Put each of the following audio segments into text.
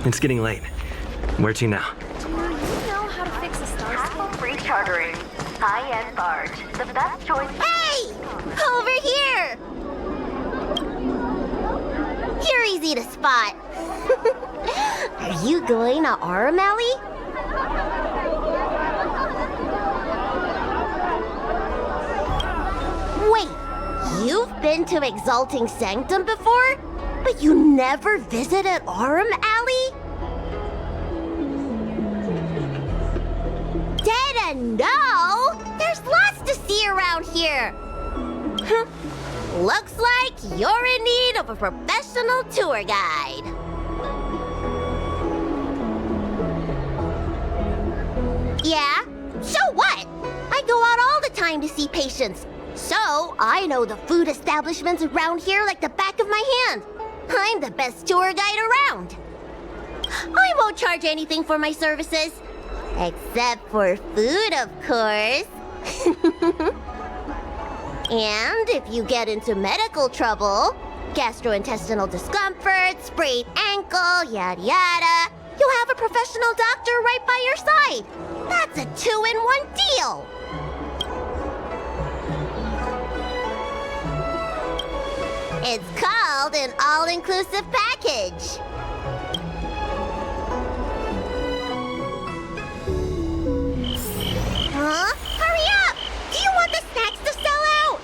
It's getting late. Where to now? Do you know how to fix a star Castle rechartering. High-end barge. The best choice. Hey! Over here! You're easy to spot. Are you going to Aurum Alley? Wait, you've been to Exalting Sanctum before? But you never visited Aurum Alley? Didn't know? There's lots to see around here. Looks like you're in need of a professional tour guide. Yeah? So what? I go out all the time to see patients. So I know the food establishments around here like the back of my hand. I'm the best tour guide around. I won't charge anything for my services. Except for food, of course. And if you get into medical trouble, gastrointestinal discomfort, sprained ankle, yada yada, you'll have a professional doctor right by your side. That's a 2-in-1 deal. It's called an all-inclusive package. Huh? Hurry up! Do you want the snacks to sell out?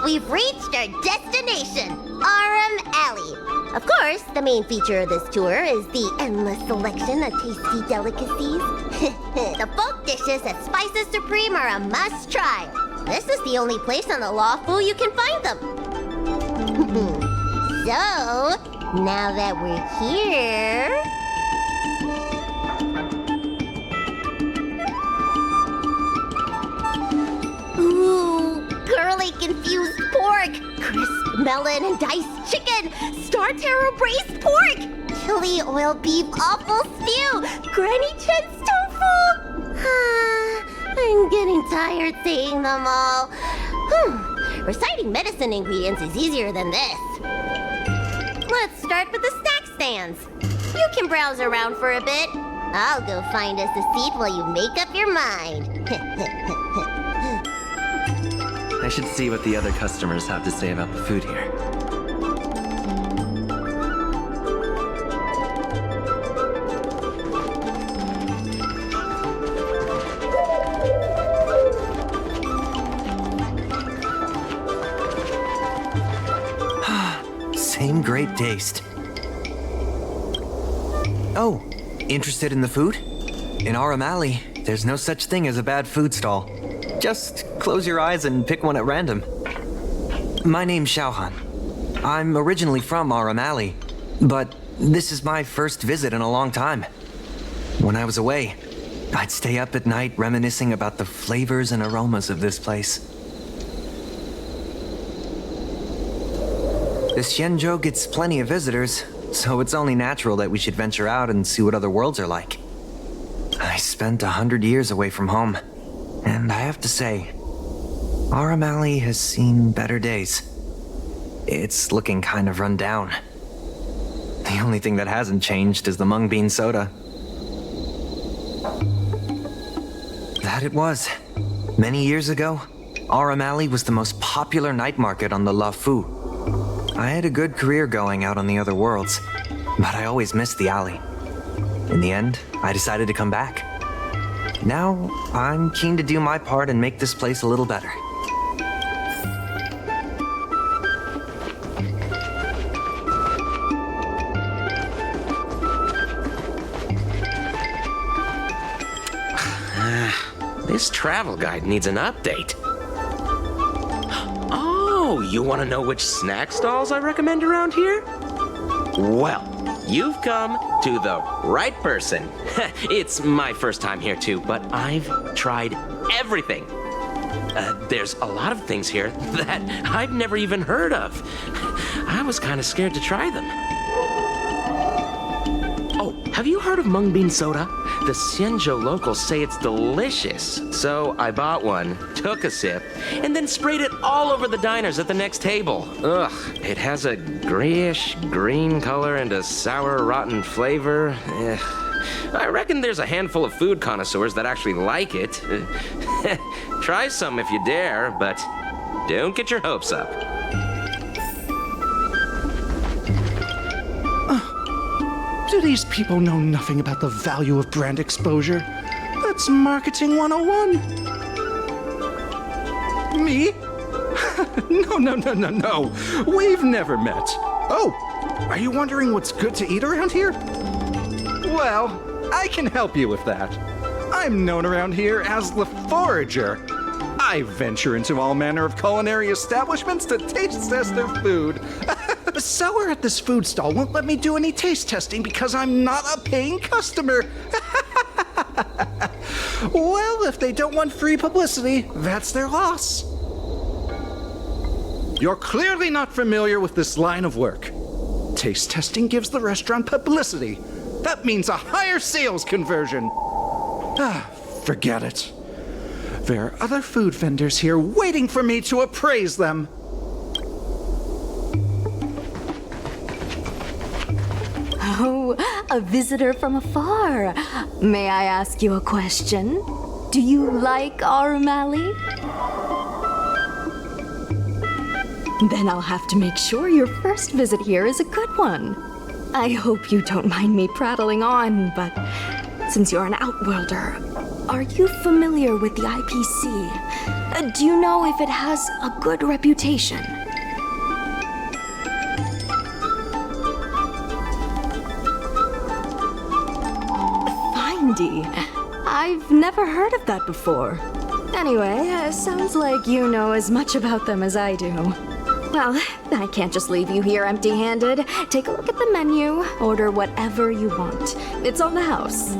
We've reached our destination, Aurum Alley. Of course, the main feature of this tour is the endless selection of tasty delicacies. The folk dishes at Spices Supreme are a must-try. This is the only place on the Lawful you can find them. So, now that we're here... Ooh, curly confused pork, crisp melon and diced chicken, star taro braised pork, chili oil beef awful stew, granny chen's tofu. I'm getting tired saying them all. Reciting medicine ingredients is easier than this. Let's start with the snack stands. You can browse around for a bit. I'll go find us a seat while you make up your mind. I should see what the other customers have to say about the food here. Same great taste. Oh, interested in the food? In Aurum Alley, there's no such thing as a bad food stall. Just close your eyes and pick one at random. My name's Xiaohan. I'm originally from Aurum Alley, but this is my first visit in a long time. When I was away, I'd stay up at night reminiscing about the flavors and aromas of this place. The Xianzhou gets plenty of visitors, so it's only natural that we should venture out and see what other worlds are like. I spent 100 years away from home, and I have to say, Aurum Alley has seen better days. It's looking kind of run down. The only thing that hasn't changed is the mung bean soda. That it was. Many years ago, Aurum Alley was the most popular night market on the La Fu. I had a good career going out on the other worlds, but I always missed the alley. In the end, I decided to come back. Now, I'm keen to do my part and make this place a little better. This travel guide needs an update. Oh, you want to know which snack stalls I recommend around here? Well, you've come to the right person. It's my first time here too, but I've tried everything. There's a lot of things here that I've never even heard of. I was kind of scared to try them. Oh, have you heard of mung bean soda? The Xianzhou locals say it's delicious. So I bought one, took a sip, and then sprayed it all over the diners at the next table. Ugh, it has a grayish green color and a sour, rotten flavor. I reckon there's a handful of food connoisseurs that actually like it. Try some if you dare, but don't get your hopes up. Do these people know nothing about the value of brand exposure? That's marketing 101. Me? No. We've never met. Oh, are you wondering what's good to eat around here? Well, I can help you with that. I'm known around here as the Forager. I venture into all manner of culinary establishments to taste test their food. The seller at this food stall won't let me do any taste testing because I'm not a paying customer. Well, if they don't want free publicity, that's their loss. You're clearly not familiar with this line of work. Taste testing gives the restaurant publicity. That means a higher sales conversion. Forget it. There are other food vendors here waiting for me to appraise them. Oh, a visitor from afar. May I ask you a question? Do you like Aurum Alley? Then I'll have to make sure your first visit here is a good one. I hope you don't mind me prattling on, but since you're an outworlder, are you familiar with the IPC? Do you know if it has a good reputation? Findy. I've never heard of that before. Anyway, sounds like you know as much about them as I do. Well, I can't just leave you here empty-handed. Take a look at the menu, order whatever you want. It's on the house.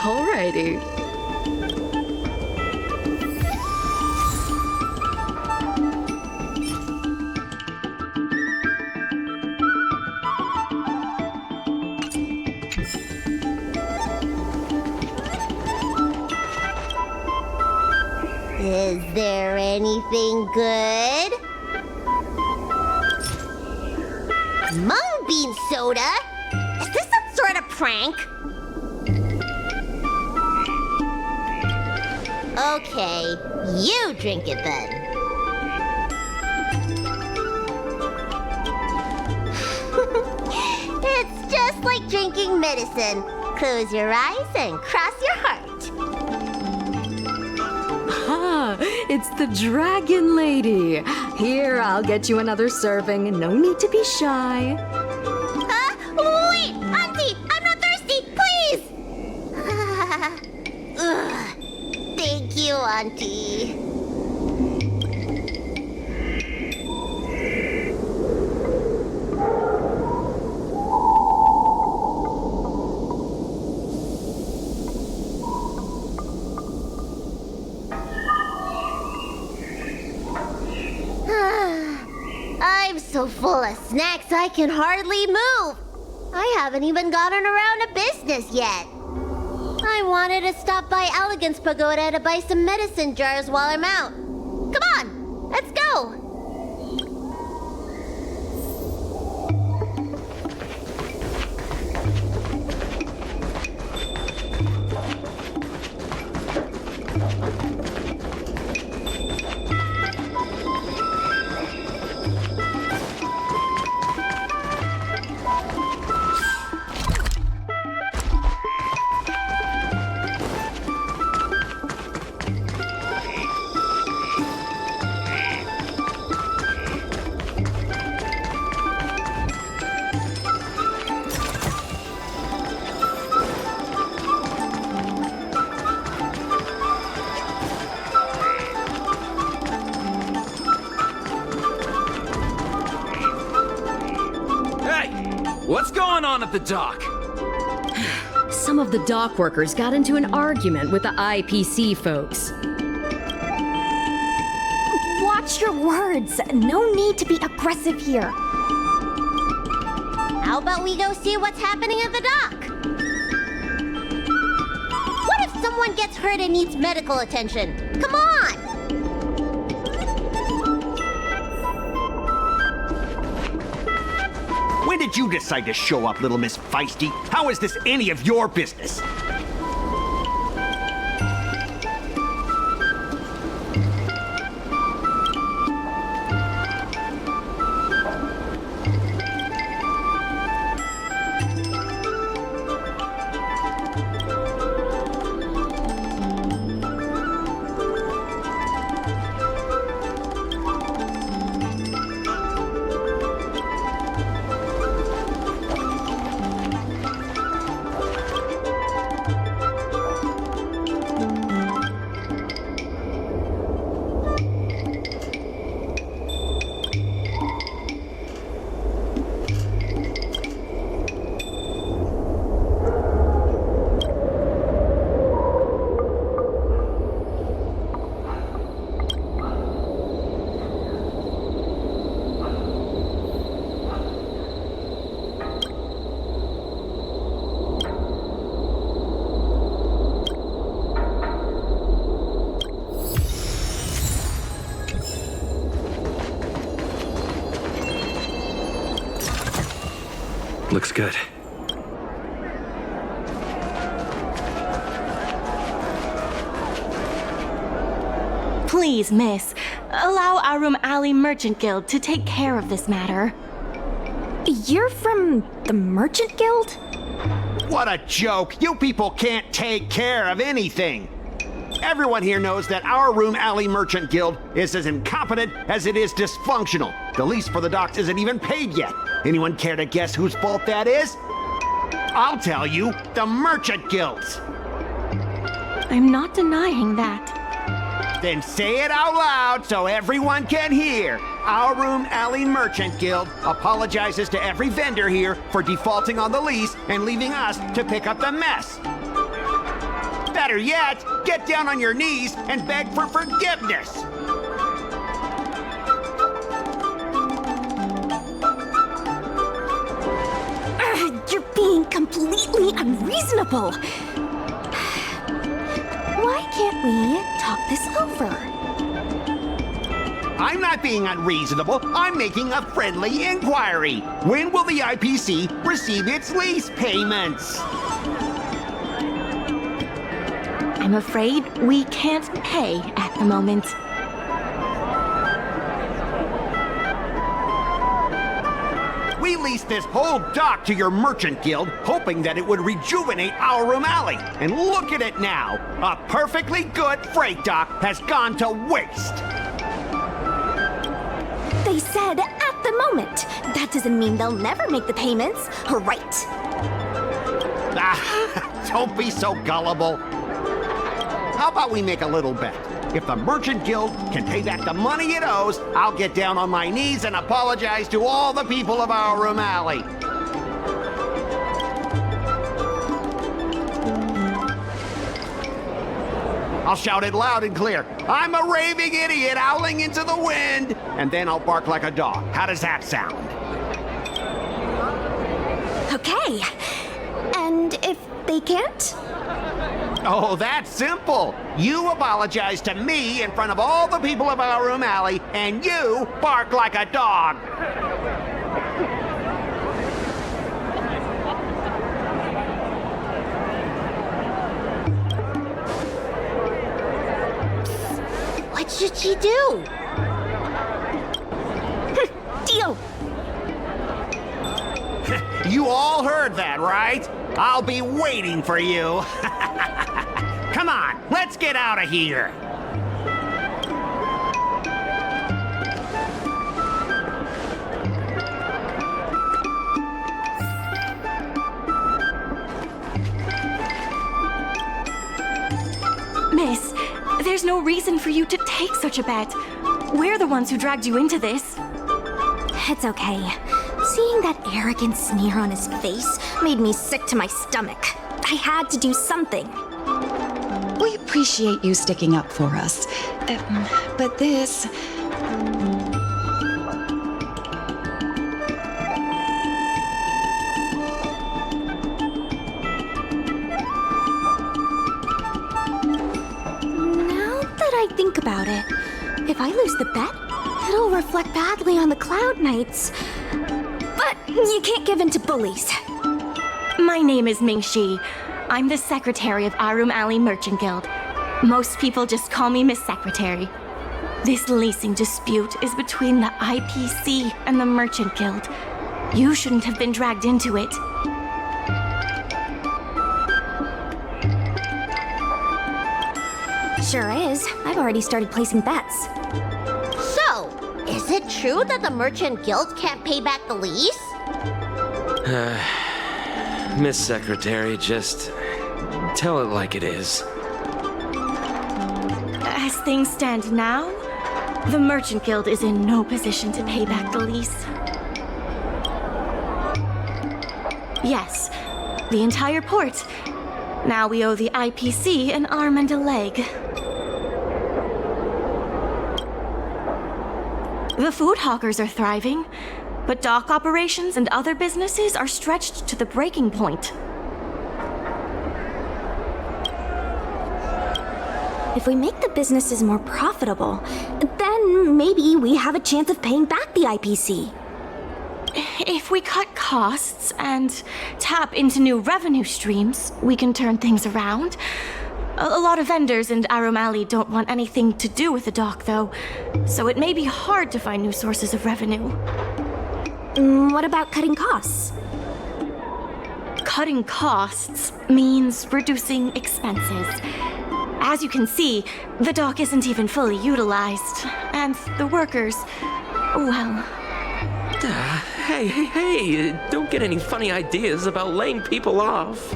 Alrighty. Is there anything good? Mung bean soda? Is this some sort of prank? Okay, you drink it then. It's just like drinking medicine. Close your eyes and cross your heart. Ah, it's the Dragon Lady. Here, I'll get you another serving. No need to be shy. Wait! Auntie! I'm not thirsty! Please! Ugh. Thank you, Auntie. I'm so full of snacks I can hardly move. I haven't even gotten around to business yet. I wanted to stop by Elegance Pagoda to buy some medicine jars while I'm out. Come on, let's go. What's going on at the dock? Some of the dock workers got into an argument with the IPC folks. Watch your words. No need to be aggressive here. How about we go see what's happening at the dock? What if someone gets hurt and needs medical attention? Come on! When did you decide to show up, little Miss Feisty? How is this any of your business? Looks good. Please, miss, allow Aurum Alley Merchant Guild to take care of this matter. You're from the Merchant Guild? What a joke! You people can't take care of anything! Everyone here knows that our Aurum Alley Merchant Guild is as incompetent as it is dysfunctional. The lease for the docks isn't even paid yet. Anyone care to guess whose fault that is? I'll tell you, the Merchant Guild's. I'm not denying that. Then say it out loud so everyone can hear. Our Aurum Alley Merchant Guild apologizes to every vendor here for defaulting on the lease and leaving us to pick up the mess. Better yet, get down on your knees and beg for forgiveness. You're being completely unreasonable. Why can't we talk this over? I'm not being unreasonable. I'm making a friendly inquiry. When will the IPC receive its lease payments? I'm afraid we can't pay at the moment. We leased this whole dock to your merchant guild, hoping that it would rejuvenate our Aurum Alley. And look at it now. A perfectly good freight dock has gone to waste. They said at the moment. That doesn't mean they'll never make the payments, right? Don't be so gullible. How about we make a little bet? If the Merchant Guild can pay back the money it owes, I'll get down on my knees and apologize to all the people of our Aurum Alley. I'll shout it loud and clear. I'm a raving idiot howling into the wind. And then I'll bark like a dog. How does that sound? Okay. And if they can't? Oh, that's simple. You apologize to me in front of all the people of our Aurum Alley, and you bark like a dog. What should she do? Deal. You all heard that, right? I'll be waiting for you. Come on, let's get out of here. Miss, there's no reason for you to take such a bet. We're the ones who dragged you into this. It's okay. Seeing that arrogant sneer on his face made me sick to my stomach. I had to do something. We appreciate you sticking up for us. But this... Now that I think about it, if I lose the bet, it'll reflect badly on the Cloud Knights. But you can't give in to bullies. My name is Ming-Shi. I'm the secretary of Aurum Alley Merchant Guild. Most people just call me Miss Secretary. This leasing dispute is between the IPC and the Merchant Guild. You shouldn't have been dragged into it. Sure is. I've already started placing bets. So, is it true that the Merchant Guild can't pay back the lease? Miss Secretary, just tell it like it is. As things stand now, the Merchant Guild is in no position to pay back the lease. Yes, the entire port. Now we owe the IPC an arm and a leg. The food hawkers are thriving, but dock operations and other businesses are stretched to the breaking point. If we make the businesses more profitable, then maybe we have a chance of paying back the IPC. If we cut costs and tap into new revenue streams, we can turn things around. A lot of vendors in Aurum Alley don't want anything to do with the dock, though, so it may be hard to find new sources of revenue. What about cutting costs? Cutting costs means reducing expenses. As you can see, the dock isn't even fully utilized, and the workers, well... Hey, don't get any funny ideas about laying people off.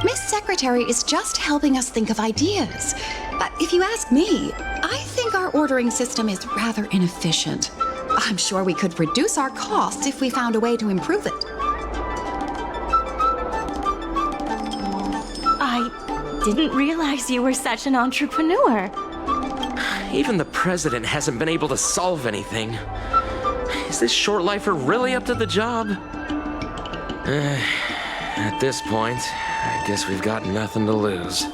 Miss Secretary is just helping us think of ideas. But if you ask me, I think our ordering system is rather inefficient. I'm sure we could reduce our costs if we found a way to improve it. I didn't realize you were such an entrepreneur. Even the president hasn't been able to solve anything. Is this short-lifer really up to the job? At this point, I guess we've got nothing to lose.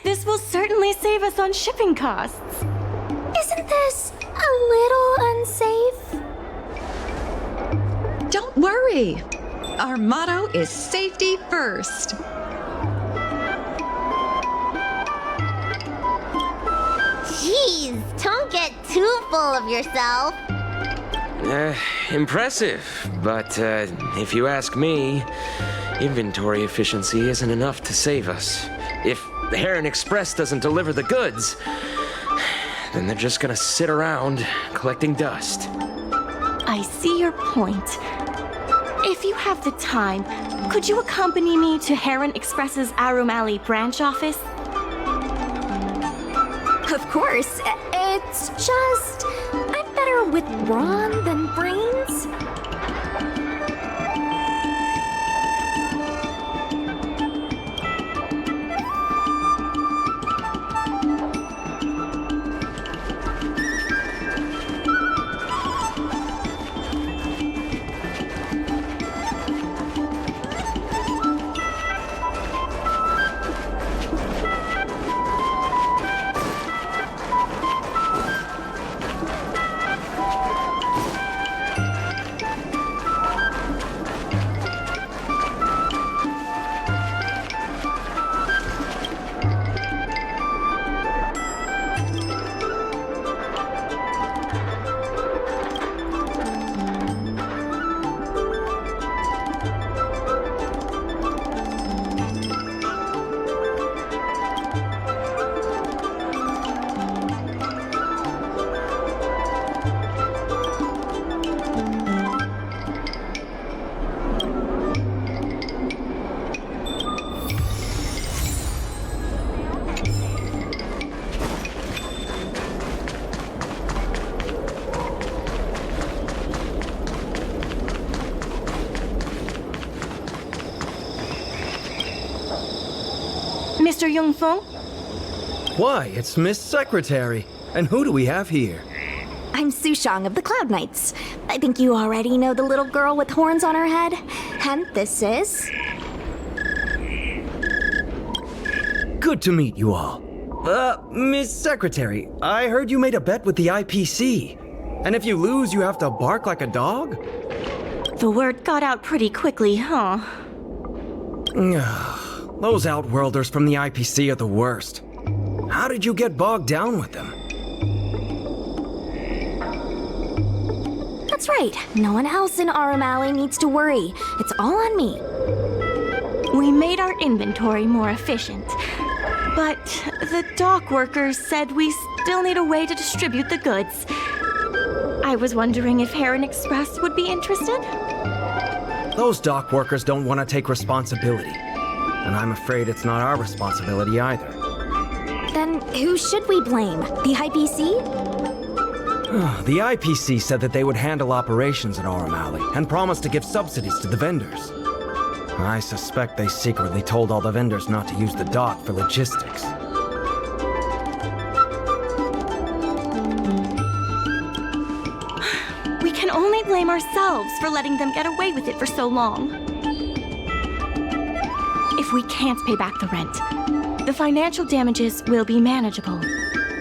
This will certainly save us on shipping costs. Isn't this a little unsafe? Don't worry. Our motto is safety first. Jeez, don't get too full of yourself. Impressive. But if you ask me, inventory efficiency isn't enough to save us. If the Heron Express doesn't deliver the goods, then they're just gonna sit around collecting dust. I see your point. If you have the time, could you accompany me to Heron Express's Aurum Alley branch office? Of course. It's just... I'm better with brawn than brains. Mr. Yongfeng? Why, it's Miss Secretary. And who do we have here? I'm Sushang of the Cloud Knights. I think you already know the little girl with horns on her head. And this is... Good to meet you all. Miss Secretary, I heard you made a bet with the IPC. And if you lose, you have to bark like a dog? The word got out pretty quickly, huh? Those Outworlders from the IPC are the worst. How did you get bogged down with them? That's right. No one else in Aurum Alley needs to worry. It's all on me. We made our inventory more efficient. But the dock workers said we still need a way to distribute the goods. I was wondering if Heron Express would be interested? Those dock workers don't want to take responsibility. And I'm afraid it's not our responsibility either. Then who should we blame? The IPC? The IPC said that they would handle operations at Aurum Alley and promised to give subsidies to the vendors. I suspect they secretly told all the vendors not to use the dock for logistics. We can only blame ourselves for letting them get away with it for so long. If we can't pay back the rent, the financial damages will be manageable,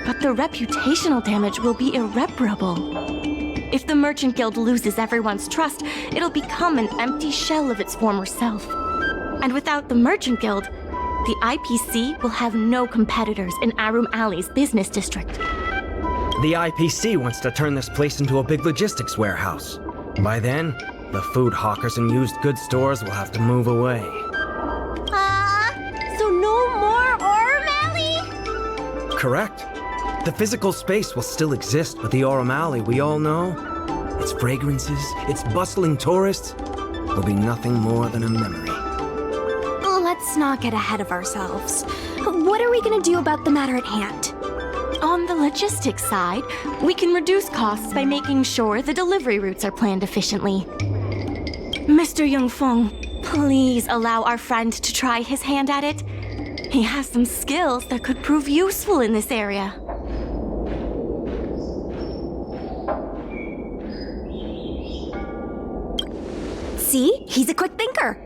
but the reputational damage will be irreparable. If the Merchant Guild loses everyone's trust, it'll become an empty shell of its former self. And without the Merchant Guild, the IPC will have no competitors in Aurum Alley's business district. The IPC wants to turn this place into a big logistics warehouse. By then, the food hawkers and used goods stores will have to move away. So no more Aurum Alley? Correct. The physical space will still exist, but the Aurum Alley we all know, its fragrances, its bustling tourists, will be nothing more than a memory. Let's not get ahead of ourselves. What are we gonna do about the matter at hand? On the logistics side, we can reduce costs by making sure the delivery routes are planned efficiently. Mr. Yongfeng, please allow our friend to try his hand at it. He has some skills that could prove useful in this area. See? He's a quick thinker.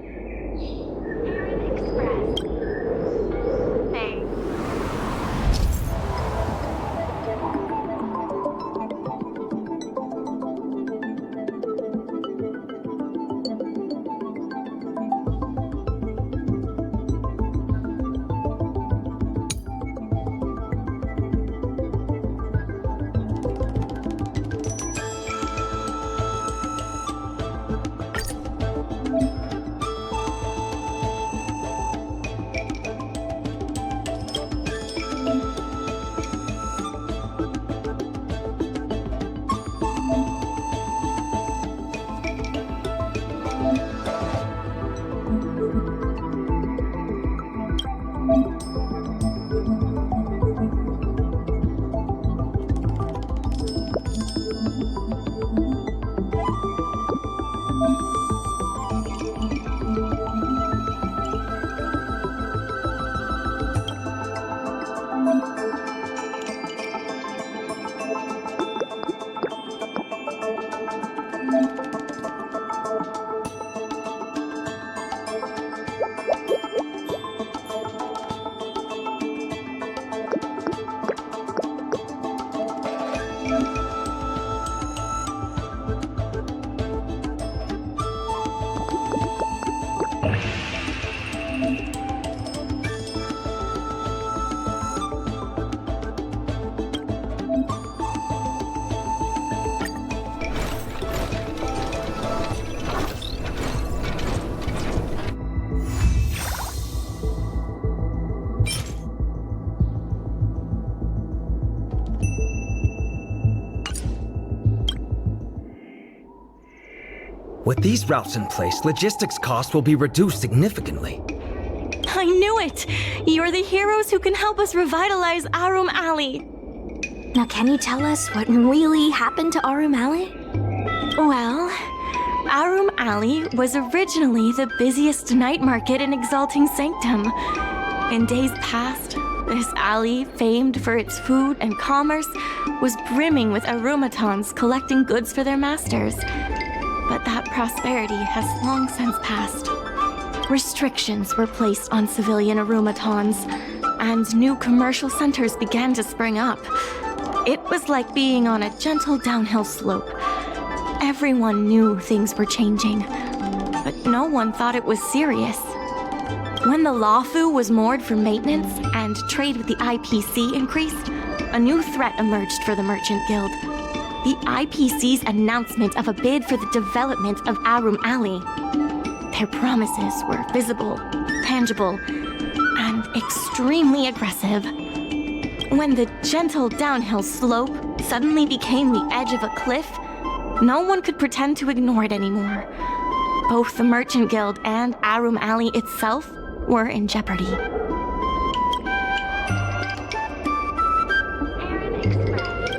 With these routes in place, logistics costs will be reduced significantly. I knew it! You're the heroes who can help us revitalize Aurum Alley. Now, can you tell us what really happened to Aurum Alley? Well, Aurum Alley was originally the busiest night market in Exalting Sanctum. In days past, this alley, famed for its food and commerce, was brimming with Aurumatons collecting goods for their masters. But that prosperity has long since passed. Restrictions were placed on civilian Aurumatons, and new commercial centers began to spring up. It was like being on a gentle downhill slope. Everyone knew things were changing, but no one thought it was serious. When the Lawfu was moored for maintenance and trade with the IPC increased, a new threat emerged for the Merchant Guild. The IPC's announcement of a bid for the development of Aurum Alley. Their promises were visible, tangible, and extremely aggressive. When the gentle downhill slope suddenly became the edge of a cliff, no one could pretend to ignore it anymore. Both the Merchant Guild and Aurum Alley itself were in jeopardy.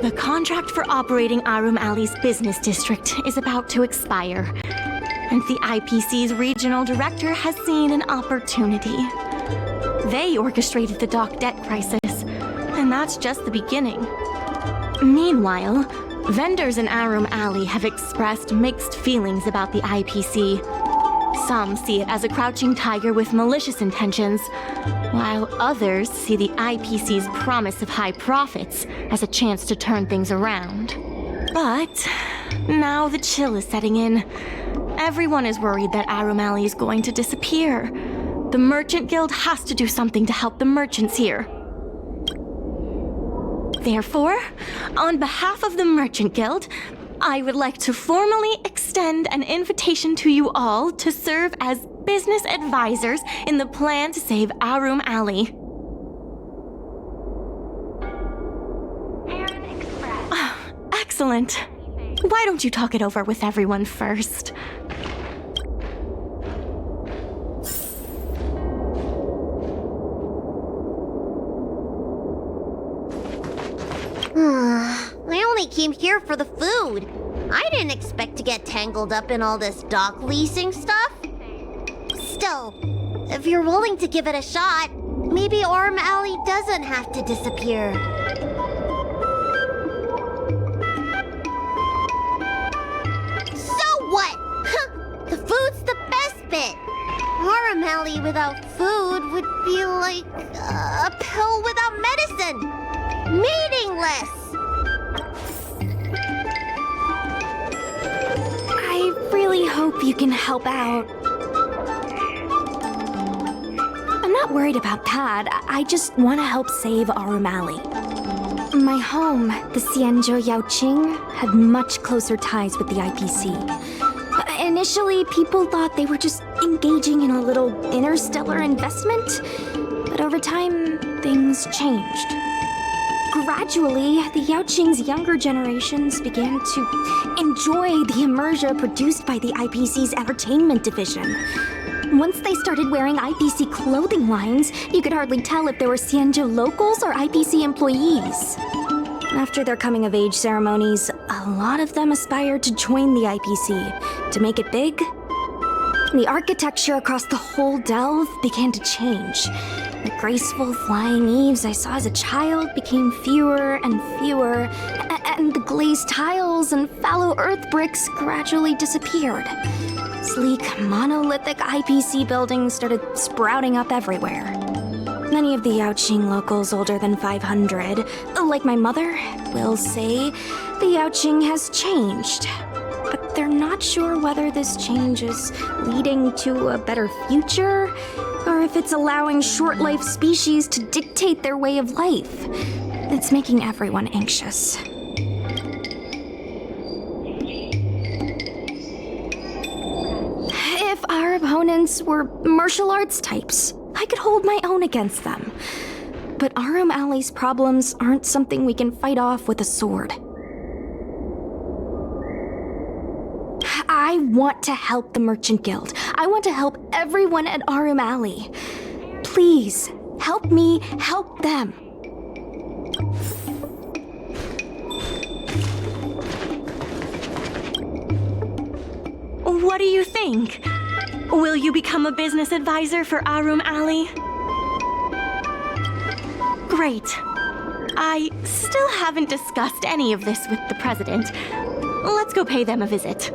The contract for operating Aurum Alley's business district is about to expire, and the IPC's regional director has seen an opportunity. They orchestrated the dock debt crisis, and that's just the beginning. Meanwhile, vendors in Aurum Alley have expressed mixed feelings about the IPC. Some see it as a crouching tiger with malicious intentions, while others see the IPC's promise of high profits as a chance to turn things around. But now the chill is setting in. Everyone is worried that Aurum Alley is going to disappear. The Merchant Guild has to do something to help the merchants here. Therefore, on behalf of the Merchant Guild, I would like to formally extend an invitation to you all to serve as business advisors in the plan to save Aurum Alley. Excellent. Why don't you talk it over with everyone first? I only came here for the food. I didn't expect to get tangled up in all this dock leasing stuff. Still, if you're willing to give it a shot, maybe Aurum Alley doesn't have to disappear. So what? The food's the best bit. Aurum Alley without food would be like a pill without medicine. Meaningless. I really hope you can help out. I'm not worried about that. I just want to help save Aurum Alley. My home, the Xianzhou Yaoqing, had much closer ties with the IPC. Initially, people thought they were just engaging in a little interstellar investment, but over time, things changed. Gradually, the Yaoqing's younger generations began to enjoy the immersion produced by the IPC's entertainment division. Once they started wearing IPC clothing lines, you could hardly tell if they were Xianzhou locals or IPC employees. After their coming-of-age ceremonies, a lot of them aspired to join the IPC. To make it big, the architecture across the whole delve began to change. The graceful flying eaves I saw as a child became fewer and fewer, and the glazed tiles and fallow earth bricks gradually disappeared. Sleek, monolithic IPC buildings started sprouting up everywhere. Many of the Yaoqing locals older than 500, like my mother, will say the Yaoqing has changed. But they're not sure whether this change is leading to a better future, or if it's allowing short-life species to dictate their way of life. It's making everyone anxious. If our opponents were martial arts types, I could hold my own against them. But Aurum Alley's problems aren't something we can fight off with a sword. I want to help the Merchant Guild. I want to help everyone at Aurum Alley. Please, help me help them. What do you think? Will you become a business advisor for Aurum Alley? Great. I still haven't discussed any of this with the president. Let's go pay them a visit.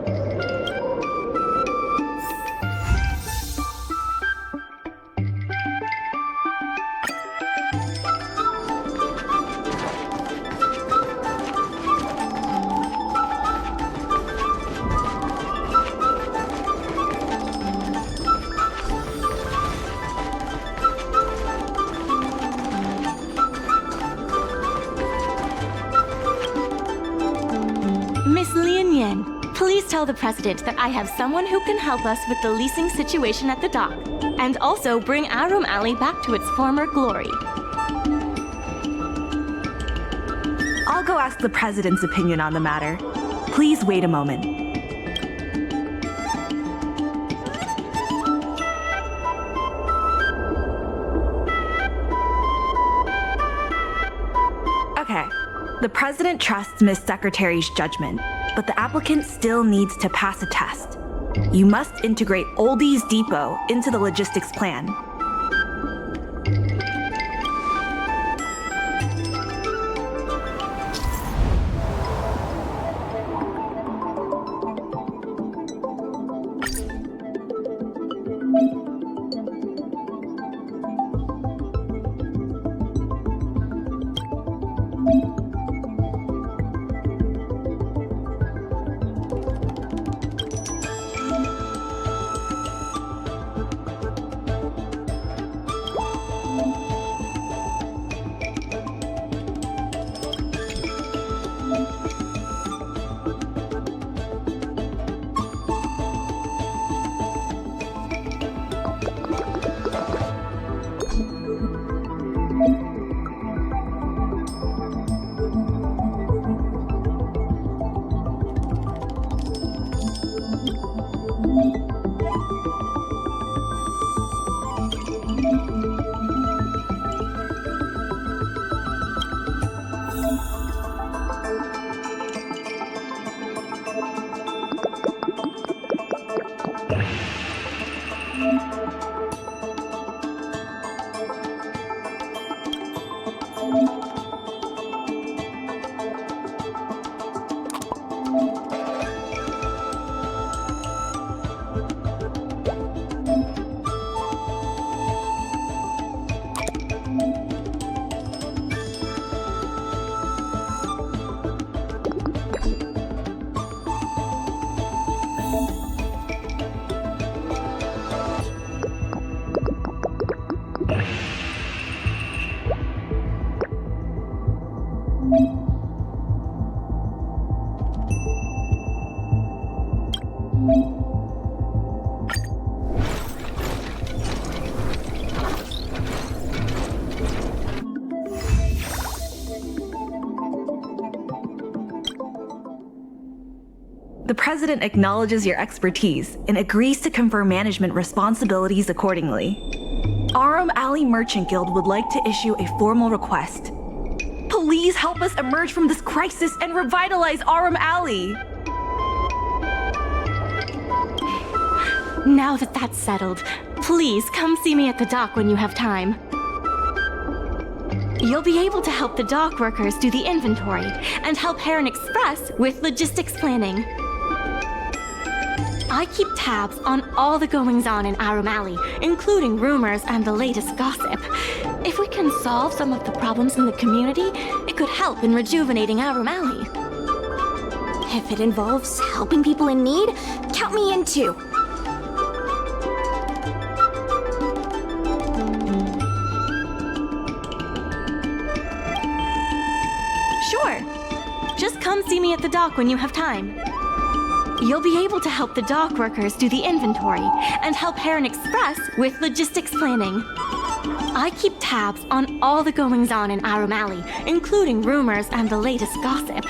Please tell the president that I have someone who can help us with the leasing situation at the dock, and also bring Aurum Alley back to its former glory. I'll go ask the president's opinion on the matter. Please wait a moment. Okay, the president trusts Miss Secretary's judgment, but the applicant still needs to pass a test. You must integrate Oldie's Depot into the logistics plan. The president acknowledges your expertise and agrees to confer management responsibilities accordingly. Aurum Alley Merchant Guild would like to issue a formal request. Please help us emerge from this crisis and revitalize Aurum Alley. Now that that's settled, please come see me at the dock when you have time. You'll be able to help the dock workers do the inventory and help Heron Express with logistics planning. I keep tabs on all the goings-on in Aurum Alley, including rumors and the latest gossip. If we can solve some of the problems in the community, it could help in rejuvenating Aurum Alley. If it involves helping people in need, count me in too. Sure. Just come see me at the dock when you have time. You'll be able to help the dock workers do the inventory and help Heron Express with logistics planning. I keep tabs on all the goings-on in Aurum Alley, including rumors and the latest gossip.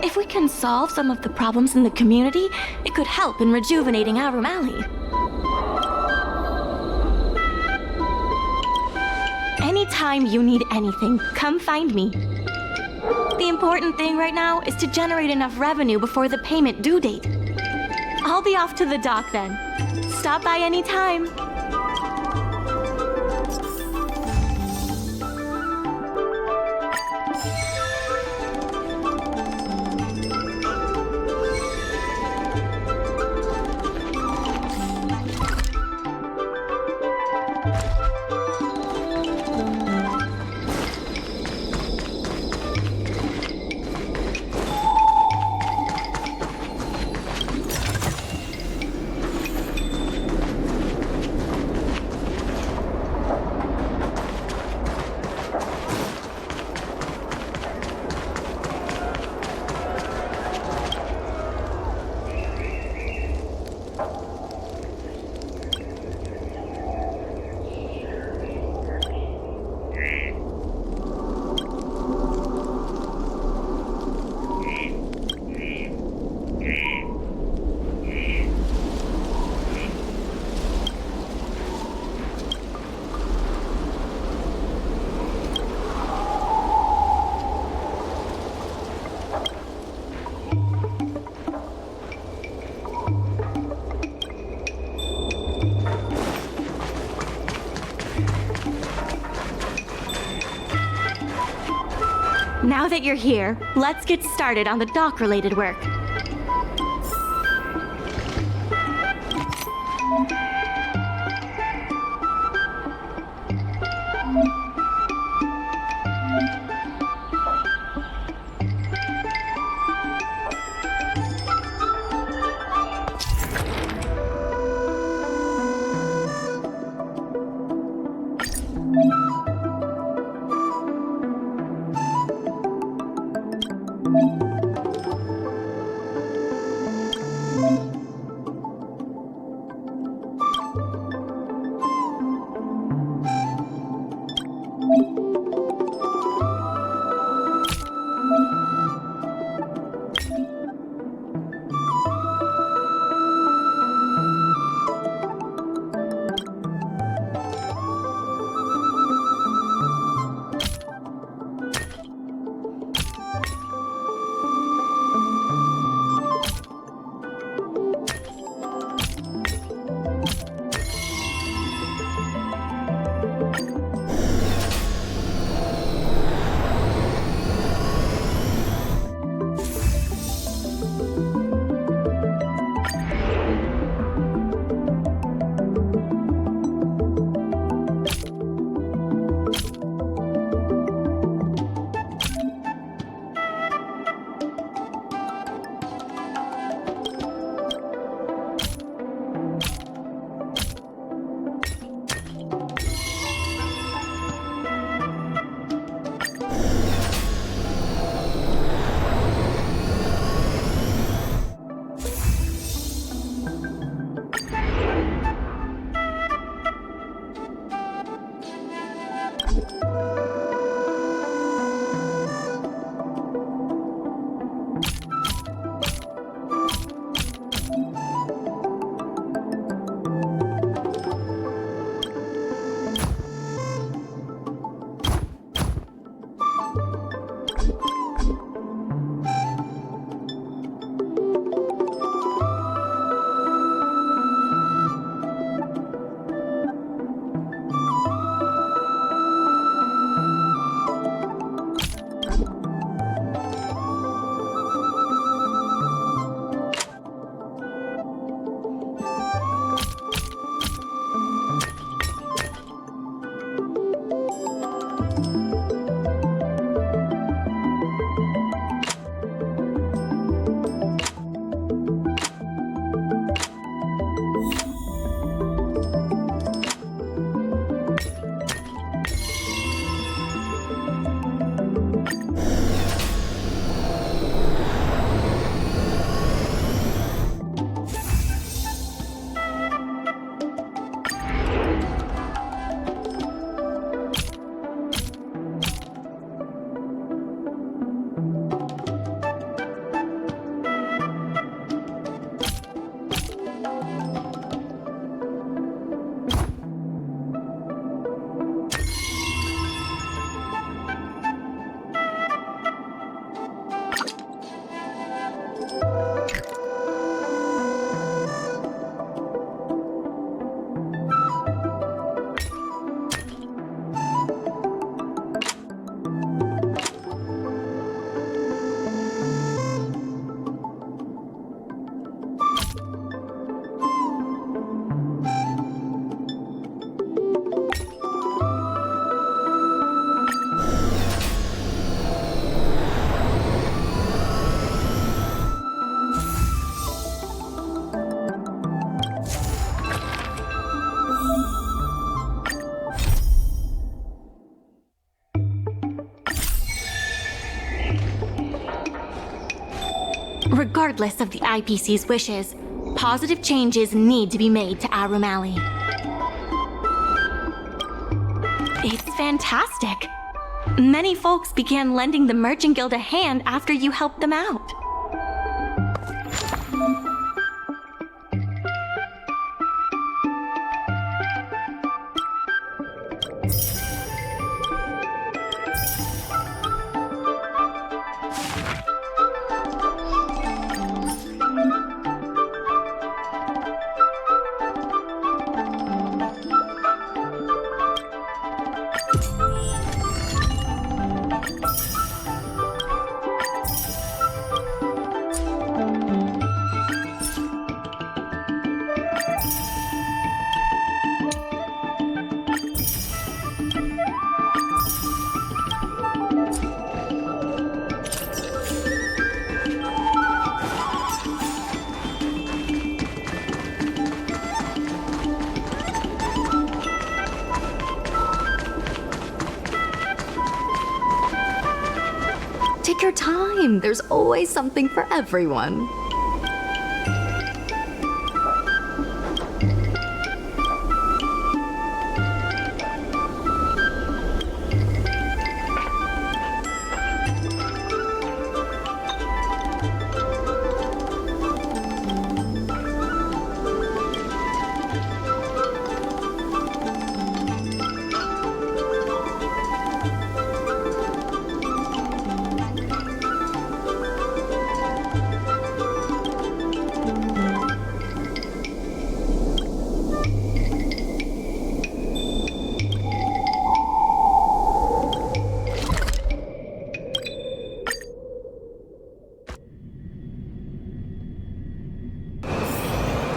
If we can solve some of the problems in the community, it could help in rejuvenating Aurum Alley. Anytime you need anything, come find me. The important thing right now is to generate enough revenue before the payment due date. I'll be off to the dock then. Stop by anytime. Now that you're here, let's get started on the dock-related work. Regardless of the IPC's wishes, positive changes need to be made to Aurum Alley. It's fantastic. Many folks began lending the Merchant Guild a hand after you helped them out. Take your time. There's always something for everyone.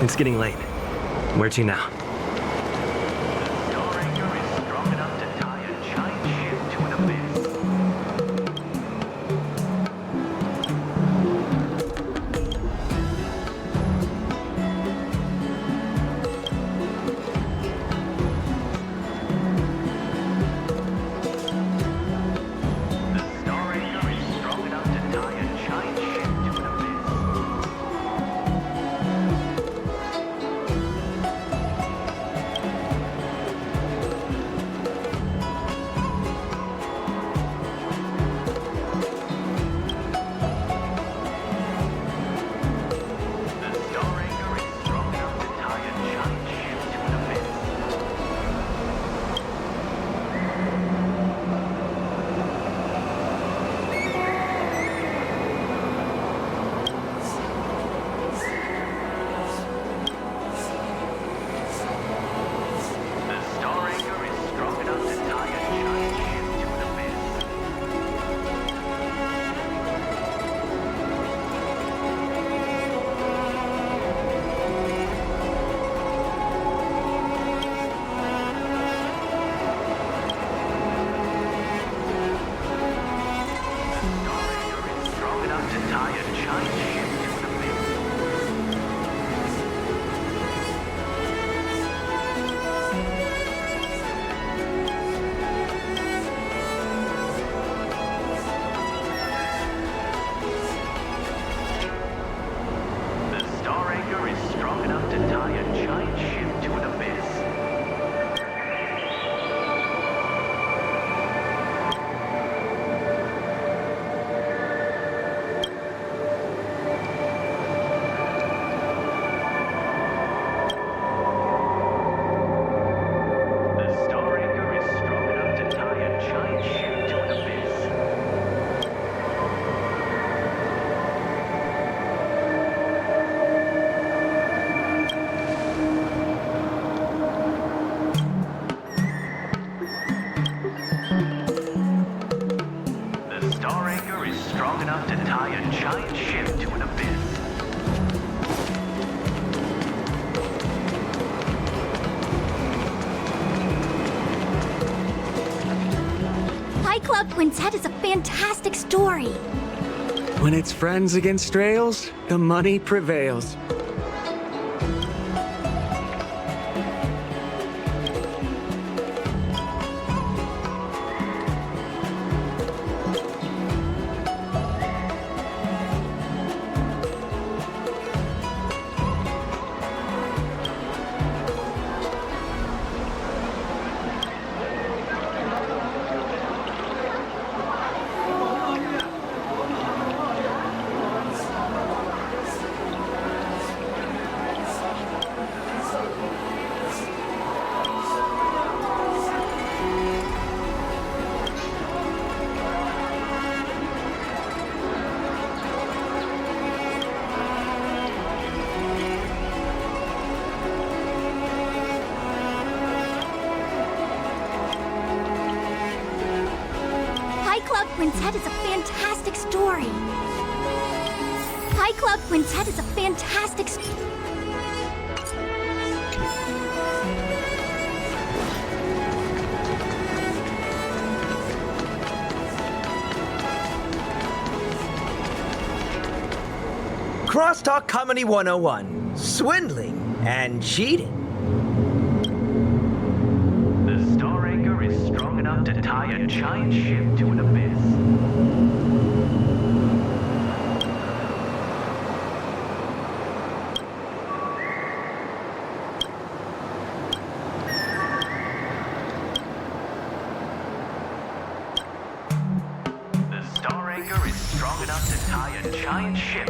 It's getting late. Where to now? Club Quintet is a fantastic story. When it's friends against trails, the money prevails. Club Quintet is a fantastic story. Fight Club Quintet is a fantastic Crosstalk Comedy 101. Swindling and cheating. The Star Anchor is strong enough to tie a giant ship to an abyss. The Star Anchor is strong enough to tie a giant ship.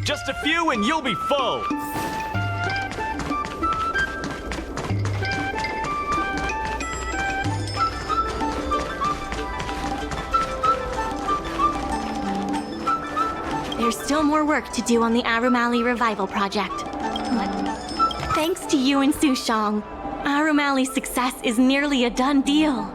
Just a few and you'll be full. There's still more work to do on the Aurum Alley Revival Project. But thanks to you and Sushong, Aurum Alley's success is nearly a done deal.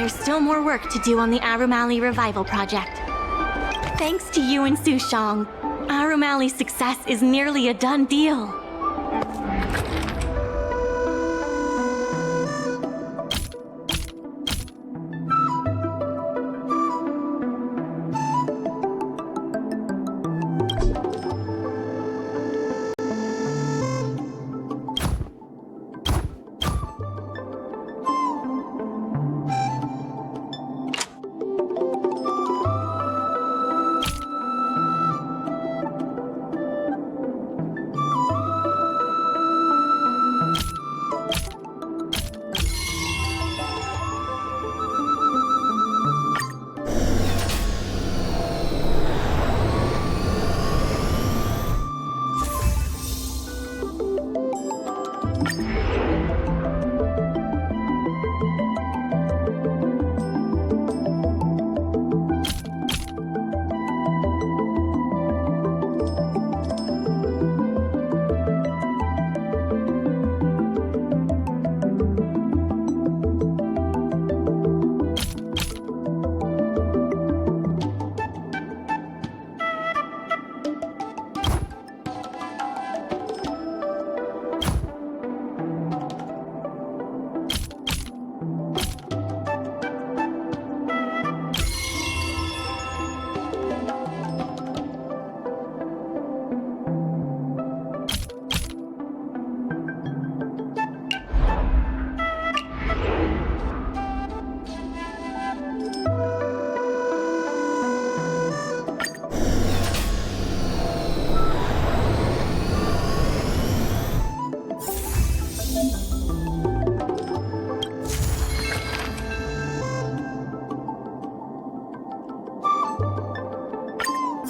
There's still more work to do on the Aurum Alley Revival Project. Thanks to you and Sushong, Aurum Aurum Alley's success is nearly a done deal.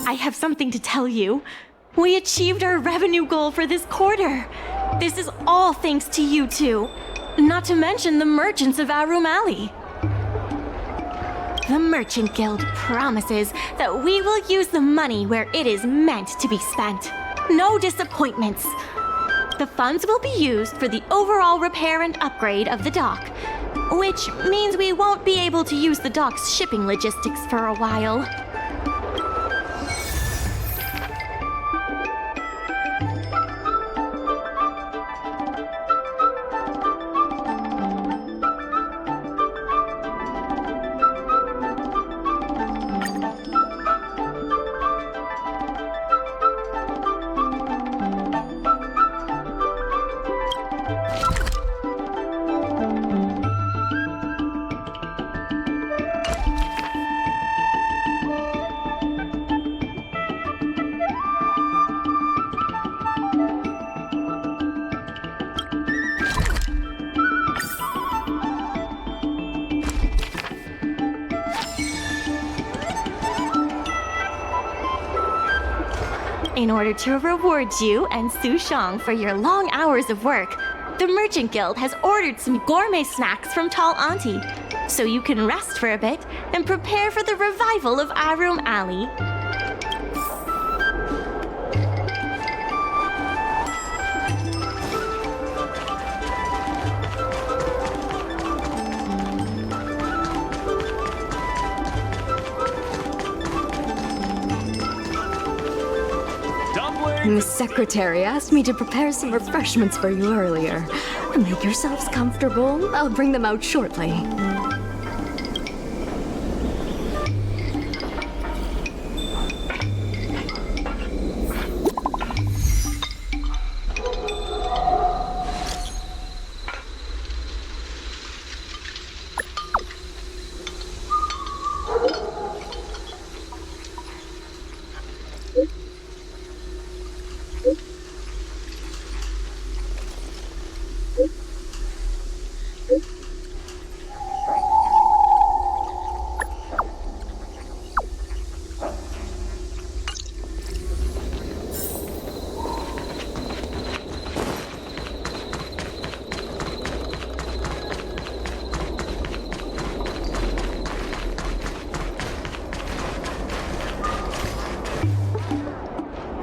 I have something to tell you. We achieved our revenue goal for this quarter. This is all thanks to you two. Not to mention the merchants of Aurum Alley. The Merchant Guild promises that we will use the money where it is meant to be spent. No disappointments. The funds will be used for the overall repair and upgrade of the dock, which means we won't be able to use the dock's shipping logistics for a while. In order to reward you and Su Shang for your long hours of work, the Merchant Guild has ordered some gourmet snacks from Tall Auntie, so you can rest for a bit and prepare for the revival of Aurum Alley. The secretary asked me to prepare some refreshments for you earlier. Make yourselves comfortable. I'll bring them out shortly.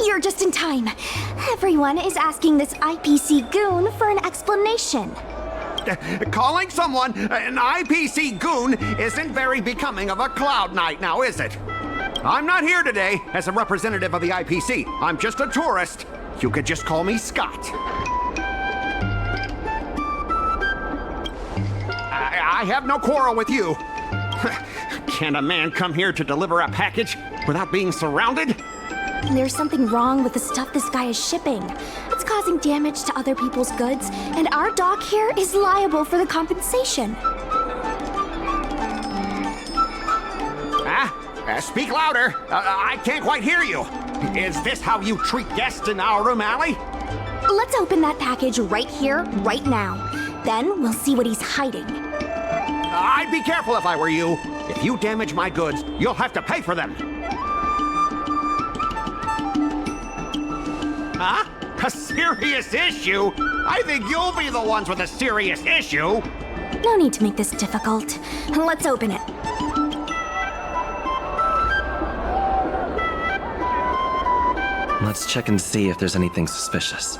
You're just in time. Everyone is asking this IPC goon for an explanation. Calling someone an IPC goon isn't very becoming of a Cloud Knight now, is it? I'm not here today as a representative of the IPC. I'm just a tourist. You could just call me Scott. I have no quarrel with you. Can a man come here to deliver a package without being surrounded? There's something wrong with the stuff this guy is shipping. It's causing damage to other people's goods, and our dock here is liable for the compensation. Speak louder. I can't quite hear you. Is this how you treat guests in Aurum Alley? Let's open that package right here, right now. Then we'll see what he's hiding. I'd be careful if I were you. If you damage my goods, you'll have to pay for them. Huh? A serious issue? I think you'll be the ones with a serious issue. No need to make this difficult. Let's open it. Let's check and see if there's anything suspicious.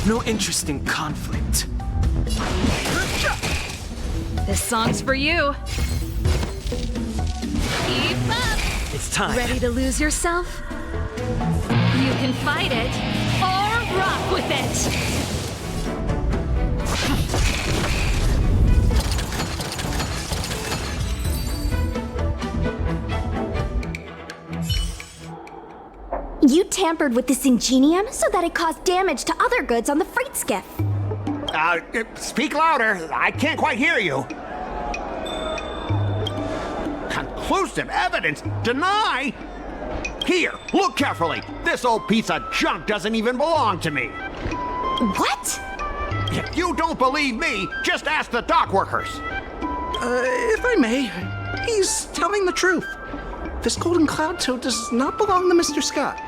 No interest in conflict. This song's for you. Keep up! It's time. Ready to lose yourself? You can fight it, or rock with it! You tampered with this ingenium so that it caused damage to other goods on the freight skiff. Speak louder. I can't quite hear you. Conclusive evidence? Deny? Here, look carefully. This old piece of junk doesn't even belong to me. What? If you don't believe me, just ask the dock workers. If I may, he's telling the truth. This golden cloud toad does not belong to Mr. Scott.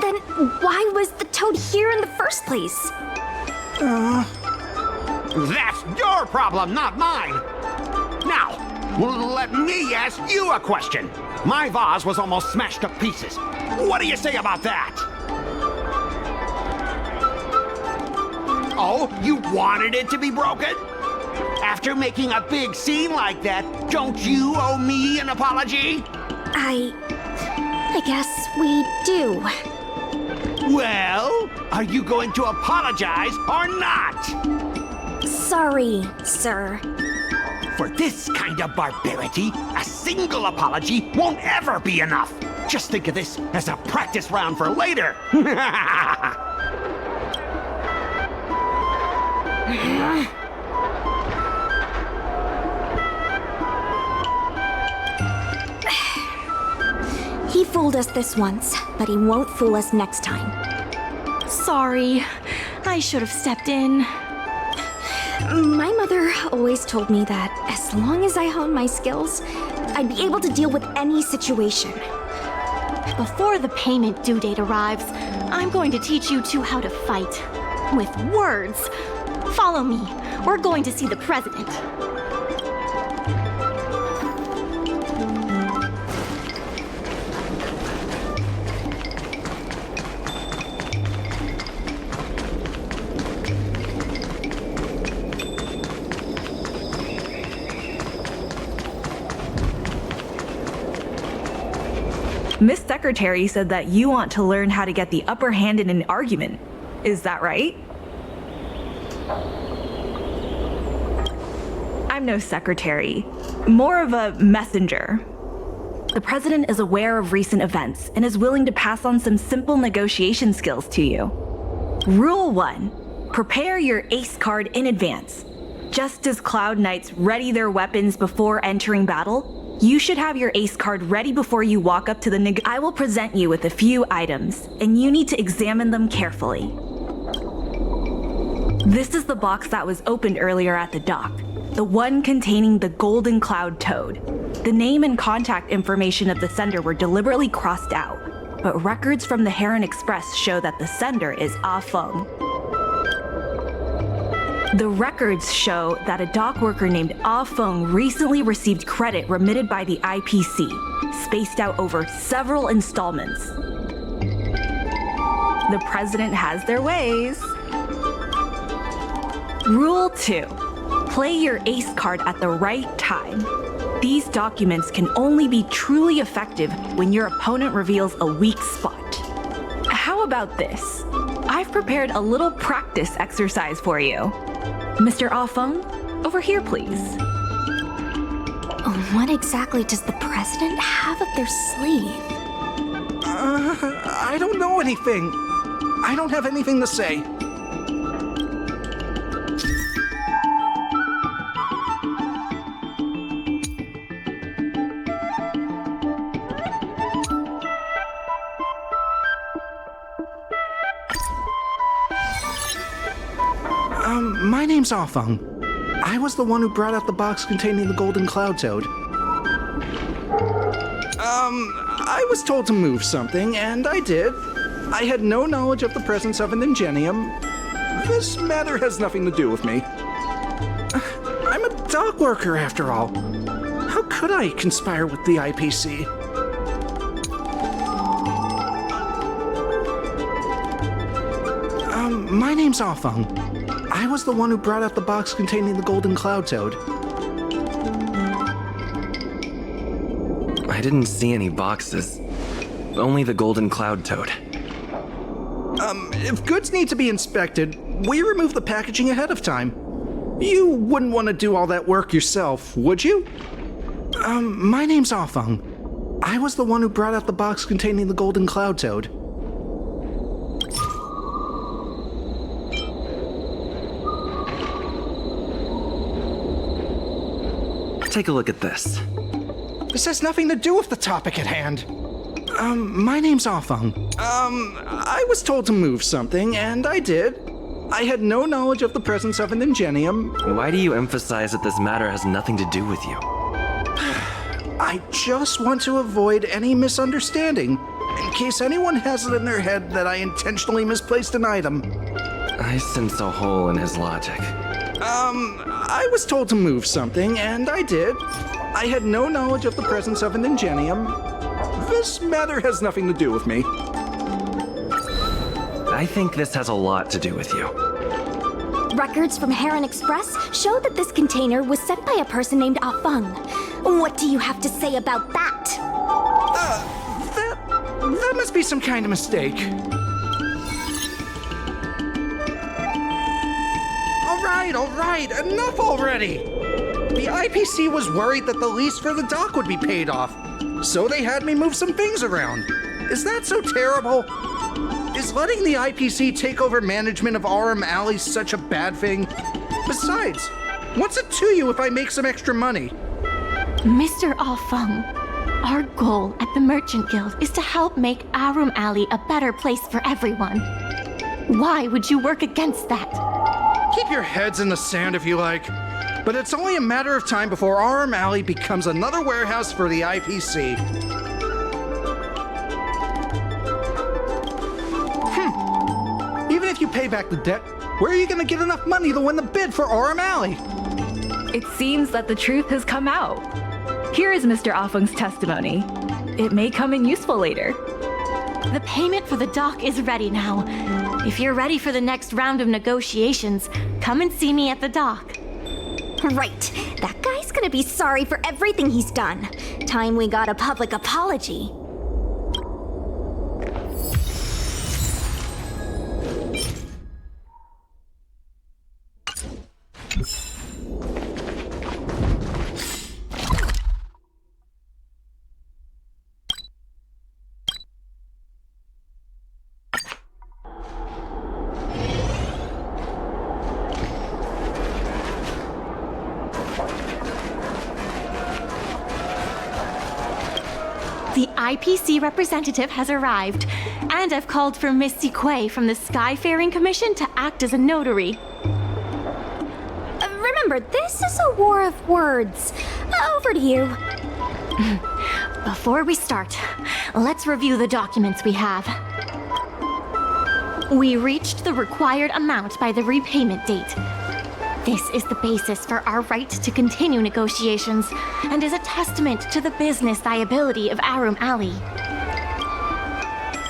Then why was the toad here in the first place? That's your problem, not mine. Now, let me ask you a question. My vase was almost smashed to pieces. What do you say about that? Oh, you wanted it to be broken? After making a big scene like that, don't you owe me an apology? I guess we do. Well, are you going to apologize or not? Sorry, sir. For this kind of barbarity, a single apology won't ever be enough. Just think of this as a practice round for later. He fooled us this once, but he won't fool us next time. Sorry, I should have stepped in. My mother always told me that as long as I honed my skills, I'd be able to deal with any situation. Before the payment due date arrives, I'm going to teach you two how to fight. With words. Follow me. We're going to see the president. Miss Secretary said that you want to learn how to get the upper hand in an argument. Is that right? I'm no secretary, more of a messenger. The president is aware of recent events and is willing to pass on some simple negotiation skills to you. Rule 1. Prepare your ace card in advance. Just as Cloud Knights ready their weapons before entering battle, you should have your ace card ready before you walk up to the I will present you with a few items, and you need to examine them carefully. This is the box that was opened earlier at the dock. The one containing the Golden Cloud Toad. The name and contact information of the sender were deliberately crossed out, but records from the Heron Express show that the sender is Ah Feng. The records show that a dock worker named Ah Feng recently received credit remitted by the IPC, spaced out over several installments. The president has their ways. Rule 2. Play your ace card at the right time. These documents can only be truly effective when your opponent reveals a weak spot. How about this? I've prepared a little practice exercise for you. Mr. Ah Feng, over here, please. What exactly does the president have up their sleeve? I don't know anything. I don't have anything to say. My name's Ah Feng. I was the one who brought out the box containing the Golden Cloud Toad. I was told to move something, and I did. I had no knowledge of the presence of an ingenium. This matter has nothing to do with me. I'm a dock worker, after all. How could I conspire with the IPC? My name's Ah Feng. I was the one who brought out the box containing the Golden Cloud Toad. I didn't see any boxes. Only the Golden Cloud Toad. If goods need to be inspected, we remove the packaging ahead of time. You wouldn't want to do all that work yourself, would you? My name's Ah Feng. I was the one who brought out the box containing the Golden Cloud Toad. Take a look at this. This has nothing to do with the topic at hand. My name's Ah Feng. I was told to move something, and I did. I had no knowledge of the presence of an ingenium. Why do you emphasize that this matter has nothing to do with you? I just want to avoid any misunderstanding, in case anyone has it in their head that I intentionally misplaced an item. I sense a hole in his logic. I was told to move something, and I did. I had no knowledge of the presence of an ingenium. This matter has nothing to do with me. I think this has a lot to do with you. Records from Heron Express show that this container was sent by a person named Ah Feng. What do you have to say about that? That must be some kind of mistake. All right, enough already! The IPC was worried that the lease for the dock would be paid off, so they had me move some things around. Is that so terrible? Is letting the IPC take over management of Aurum Alley such a bad thing? Besides, what's it to you if I make some extra money? Mr. Ah Feng, our goal at the Merchant Guild is to help make Aurum Alley a better place for everyone. Why would you work against that? Keep your heads in the sand if you like, but it's only a matter of time before Aurum Alley becomes another warehouse for the IPC. Even if you pay back the debt, where are you going to get enough money to win the bid for Aurum Alley? It seems that the truth has come out. Here is Mr. Ah Feng's testimony. It may come in useful later. The payment for the dock is ready now. If you're ready for the next round of negotiations, come and see me at the dock. Right. That guy's gonna be sorry for everything he's done. Time we got a public apology. The IPC representative has arrived, and I've called for Miss Siquei from the Skyfaring Commission to act as a notary. Remember, this is a war of words. Over to you. Before we start, let's review the documents we have. We reached the required amount by the repayment date. This is the basis for our right to continue negotiations and is a testament to the business viability of Aurum Alley.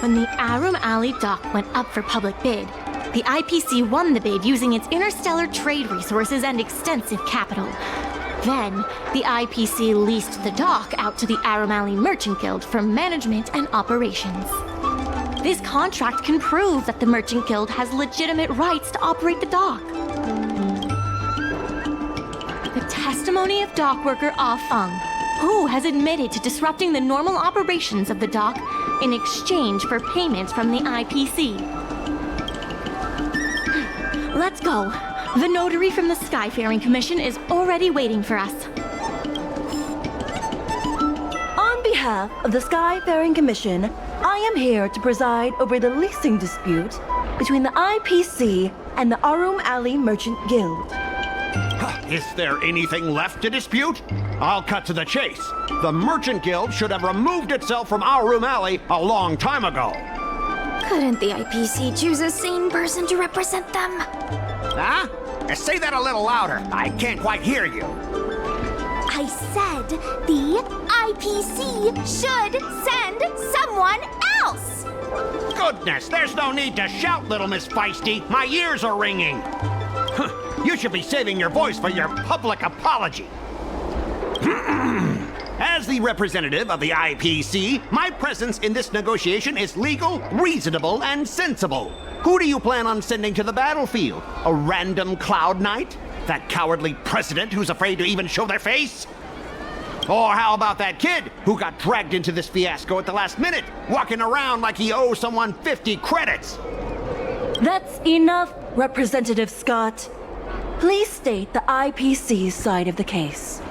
When the Aurum Alley dock went up for public bid, the IPC won the bid using its interstellar trade resources and extensive capital. Then, the IPC leased the dock out to the Aurum Alley Merchant Guild for management and operations. This contract can prove that the Merchant Guild has legitimate rights to operate the dock. The testimony of dock worker Ah Feng, who has admitted to disrupting the normal operations of the dock in exchange for payments from the IPC. Let's go. The notary from the Skyfaring Commission is already waiting for us. On behalf of the Skyfaring Commission, I am here to preside over the leasing dispute between the IPC and the Aurum Alley Merchant Guild. Is there anything left to dispute? I'll cut to the chase. The Merchant Guild should have removed itself from Aurum Alley a long time ago. Couldn't the IPC choose a sane person to represent them? Huh? Say that a little louder. I can't quite hear you. I said the IPC should send someone else! Goodness, there's no need to shout, little Miss Feisty. My ears are ringing. You should be saving your voice for your public apology. As the representative of the IPC, my presence in this negotiation is legal, reasonable, and sensible. Who do you plan on sending to the battlefield? A random Cloud Knight? That cowardly president who's afraid to even show their face? Or how about that kid who got dragged into this fiasco at the last minute, walking around like he owes someone 50 credits? That's enough, Representative Scott. Please state the IPC's side of the case.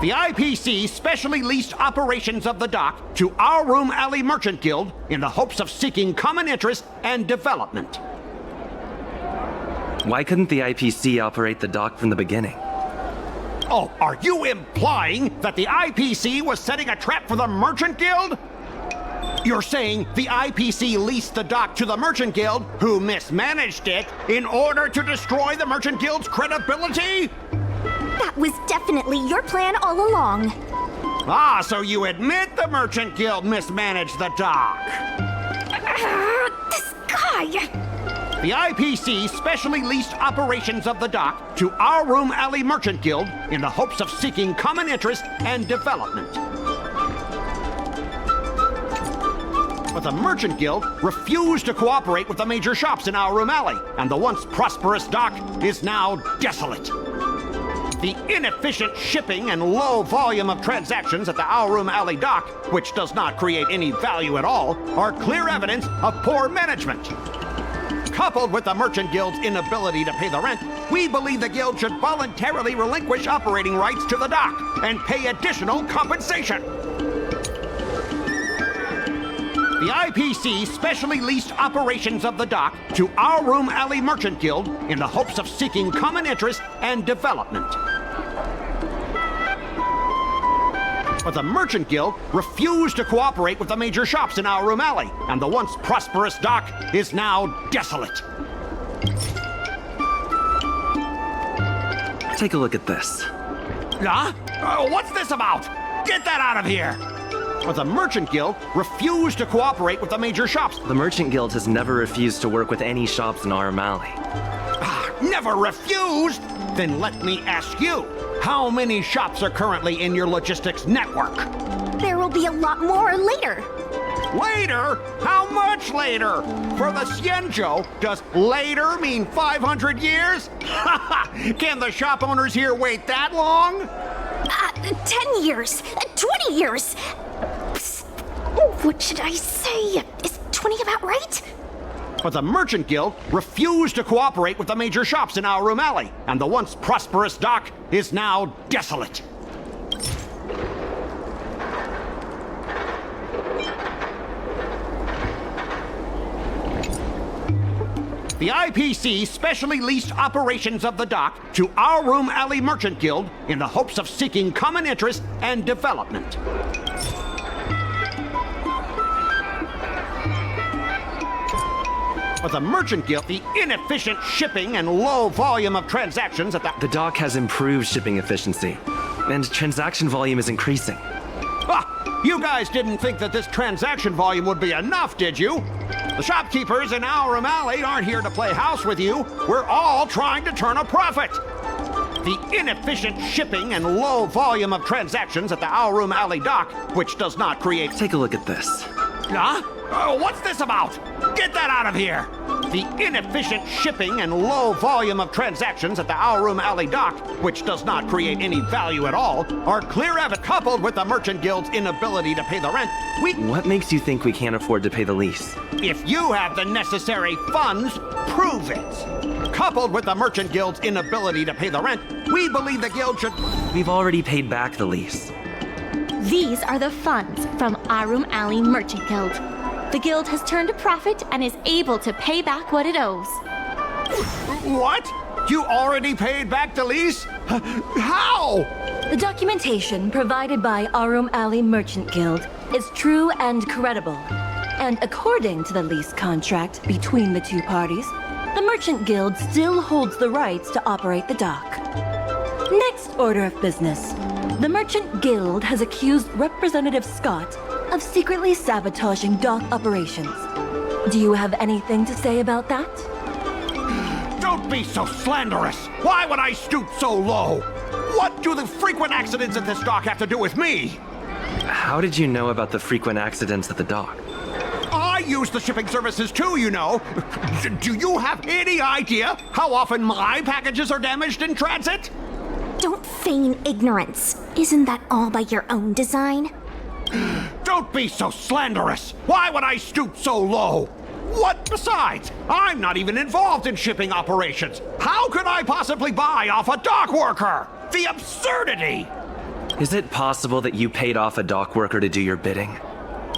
The IPC specially leased operations of the dock to Aurum Alley Merchant Guild in the hopes of seeking common interest and development. Why couldn't the IPC operate the dock from the beginning? Oh, are you implying that the IPC was setting a trap for the Merchant Guild? You're saying the IPC leased the dock to the Merchant Guild, who mismanaged it, in order to destroy the Merchant Guild's credibility? That was definitely your plan all along. Ah, so you admit the Merchant Guild mismanaged the dock? This guy! The IPC specially leased operations of the dock to Aurum Alley Merchant Guild in the hopes of seeking common interest and development. But the Merchant Guild refused to cooperate with the major shops in Aurum Alley, and the once prosperous dock is now desolate. The inefficient shipping and low volume of transactions at the Aurum Alley dock, which does not create any value at all, are clear evidence of poor management. Coupled with the Merchant Guild's inability to pay the rent, we believe the Guild should voluntarily relinquish operating rights to the dock and pay additional compensation. The IPC specially leased operations of the dock to Aurum Alley Merchant Guild in the hopes of seeking common interest and development. But the Merchant Guild refused to cooperate with the major shops in Aurum Alley, and the once prosperous dock is now desolate. Take a look at this. Huh? What's this about? Get that out of here! But the Merchant Guild refused to cooperate with the major shops. The Merchant Guild has never refused to work with any shops in Aurum Alley. Never refused? Then let me ask you, how many shops are currently in your logistics network? There will be a lot more later. Later? How much later? For the Xianzhou, does later mean 500 years? Can the shop owners here wait that long? 10 years, 20 years. Psst. What should I say? Is 20 about right? But the Merchant Guild refused to cooperate with the major shops in Aurum Alley, and the once prosperous dock is now desolate. The IPC specially leased operations of the dock to Aurum Alley Merchant Guild in the hopes of seeking common interest and development. But the Merchant Guild, the inefficient shipping and low volume of transactions at The dock has improved shipping efficiency, and transaction volume is increasing. You guys didn't think that this transaction volume would be enough, did you? The shopkeepers in Aurum Alley aren't here to play house with you. We're all trying to turn a profit. The inefficient shipping and low volume of transactions at the Aurum Alley dock, which does not create... Take a look at this. Huh? What's this about? Get that out of here! The inefficient shipping and low volume of transactions at the Aurum Alley dock, which does not create any value at all, are clear evidence, coupled with the Merchant Guild's inability to pay the rent. What makes you think we can't afford to pay the lease? If you have the necessary funds, prove it. Coupled with the Merchant Guild's inability to pay the rent, we believe the guild should... We've already paid back the lease. These are the funds from Aurum Alley Merchant Guild. The guild has turned a profit and is able to pay back what it owes. What? You already paid back the lease? How? The documentation provided by Aurum Alley Merchant Guild is true and credible. And according to the lease contract between the two parties, the Merchant Guild still holds the rights to operate the dock. Next order of business. The Merchant Guild has accused Representative Scott of secretly sabotaging dock operations. Do you have anything to say about that? Don't be so slanderous! Why would I stoop so low? What do the frequent accidents at this dock have to do with me? How did you know about the frequent accidents at the dock? I use the shipping services too, you know. Do you have any idea how often my packages are damaged in transit? Don't feign ignorance. Isn't that all by your own design? Don't be so slanderous! Why would I stoop so low? What besides? I'm not even involved in shipping operations. How could I possibly buy off a dock worker? The absurdity! Is it possible that you paid off a dock worker to do your bidding?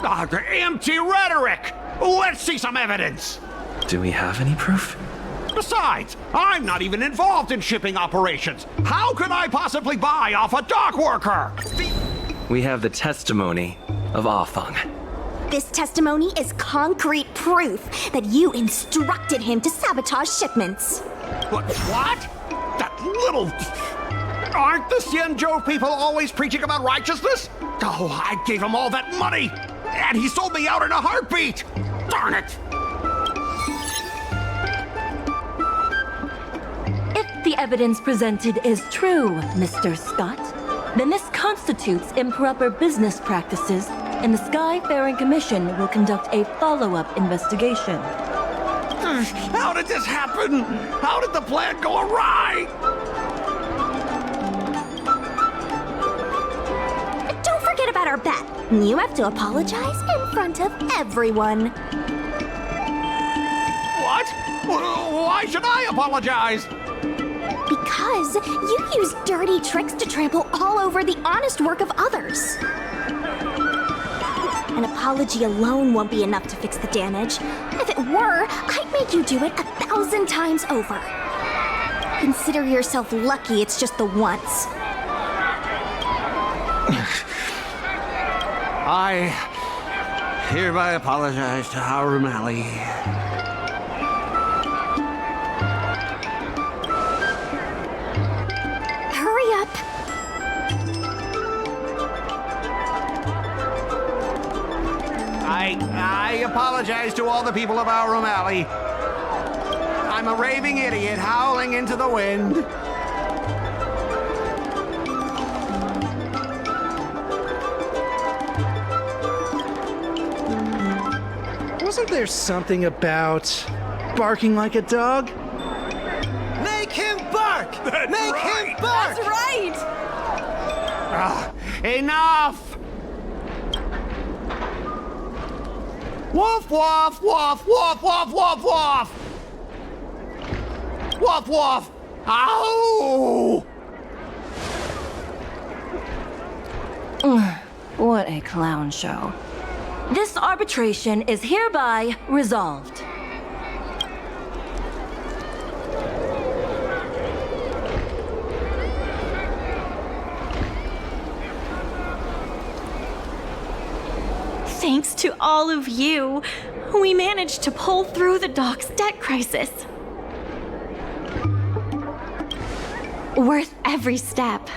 Empty rhetoric! Let's see some evidence! Do we have any proof? Besides, I'm not even involved in shipping operations. How could I possibly buy off a dock worker? We have the testimony of Afeng. This testimony is concrete proof that you instructed him to sabotage shipments. What? That little... Aren't the Xianzhou people always preaching about righteousness? Oh, I gave him all that money, and he sold me out in a heartbeat! Darn it! If the evidence presented is true, Mr. Scott, then this constitutes improper business practices, and the Skyfaring Commission will conduct a follow-up investigation. How did this happen? How did the plan go awry? Don't forget about our bet. You have to apologize in front of everyone. What? Why should I apologize? Because you use dirty tricks to trample all over the honest work of others. An apology alone won't be enough to fix the damage. If it were, I'd make you do it 1,000 times over. Consider yourself lucky it's just the once. I hereby apologize to Aurum Alley. Hurry up. I apologize to all the people of Aurum Alley. I'm a raving idiot howling into the wind. Wasn't there something about barking like a dog? Make him bark! Make him bark! That's right! Enough! Woof, woof, woof, woof, woof, woof, woof! Woof, woof! Ow! What a clown show. This arbitration is hereby resolved. Thanks to all of you, we managed to pull through the dock's debt crisis. Worth every step.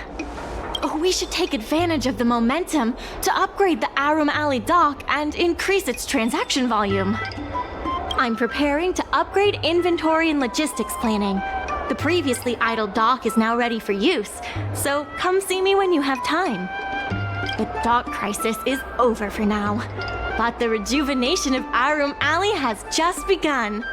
We should take advantage of the momentum to upgrade the Aurum Alley dock and increase its transaction volume. I'm preparing to upgrade inventory and logistics planning. The previously idle dock is now ready for use, so come see me when you have time. The dock crisis is over for now, but the rejuvenation of Aurum Alley has just begun.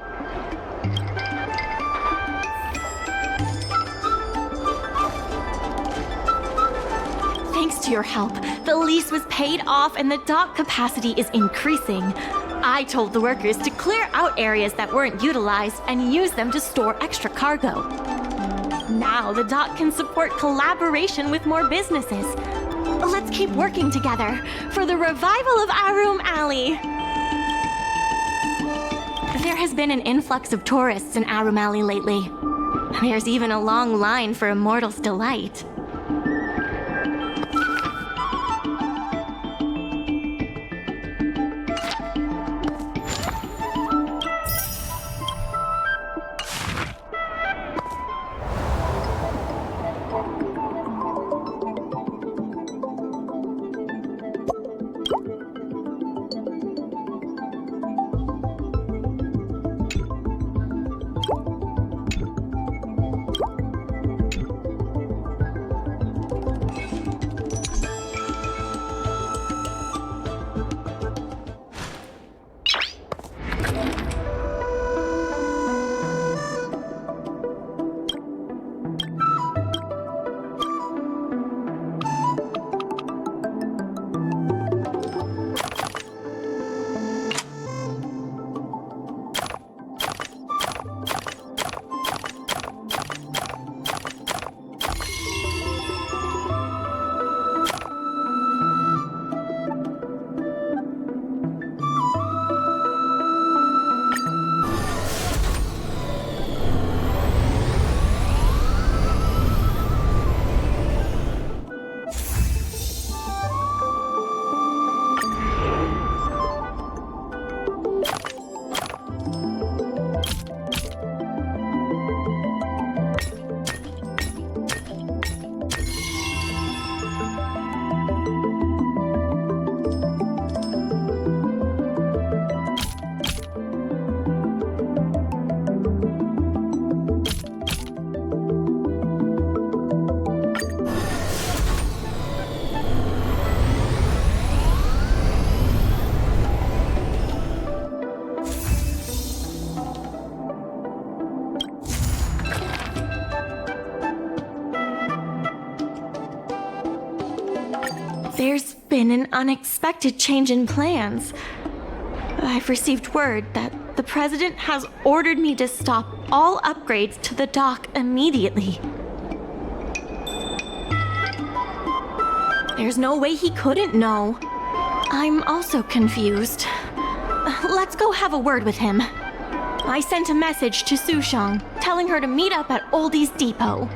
Thanks to your help, the lease was paid off and the dock capacity is increasing. I told the workers to clear out areas that weren't utilized and use them to store extra cargo. Now the dock can support collaboration with more businesses. Let's keep working together for the revival of Aurum Alley. There has been an influx of tourists in Aurum Alley lately. There's even a long line for Immortal's Delight. There's been an unexpected change in plans. I've received word that the President has ordered me to stop all upgrades to the dock immediately. There's no way he couldn't know. I'm also confused. Let's go have a word with him. I sent a message to Sushang, telling her to meet up at Oldie's Depot.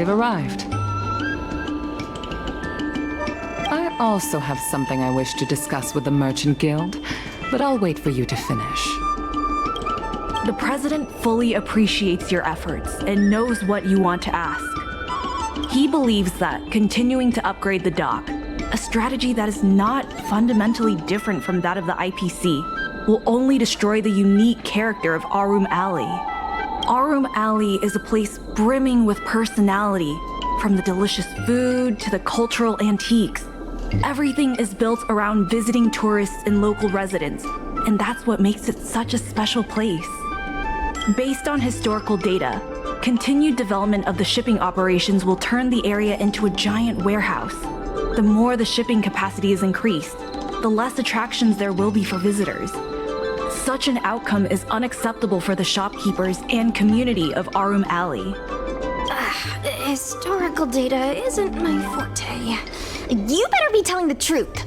They've arrived. I also have something I wish to discuss with the Merchant Guild, but I'll wait for you to finish. The President fully appreciates your efforts and knows what you want to ask. He believes that continuing to upgrade the dock, a strategy that is not fundamentally different from that of the IPC, will only destroy the unique character of Aurum Alley. Aurum Alley is a place brimming with personality, from the delicious food to the cultural antiques. Everything is built around visiting tourists and local residents, and that's what makes it such a special place. Based on historical data, continued development of the shipping operations will turn the area into a giant warehouse. The more the shipping capacity is increased, the less attractions there will be for visitors. Such an outcome is unacceptable for the shopkeepers and community of Aurum Alley. Historical data isn't my forte. You better be telling the truth.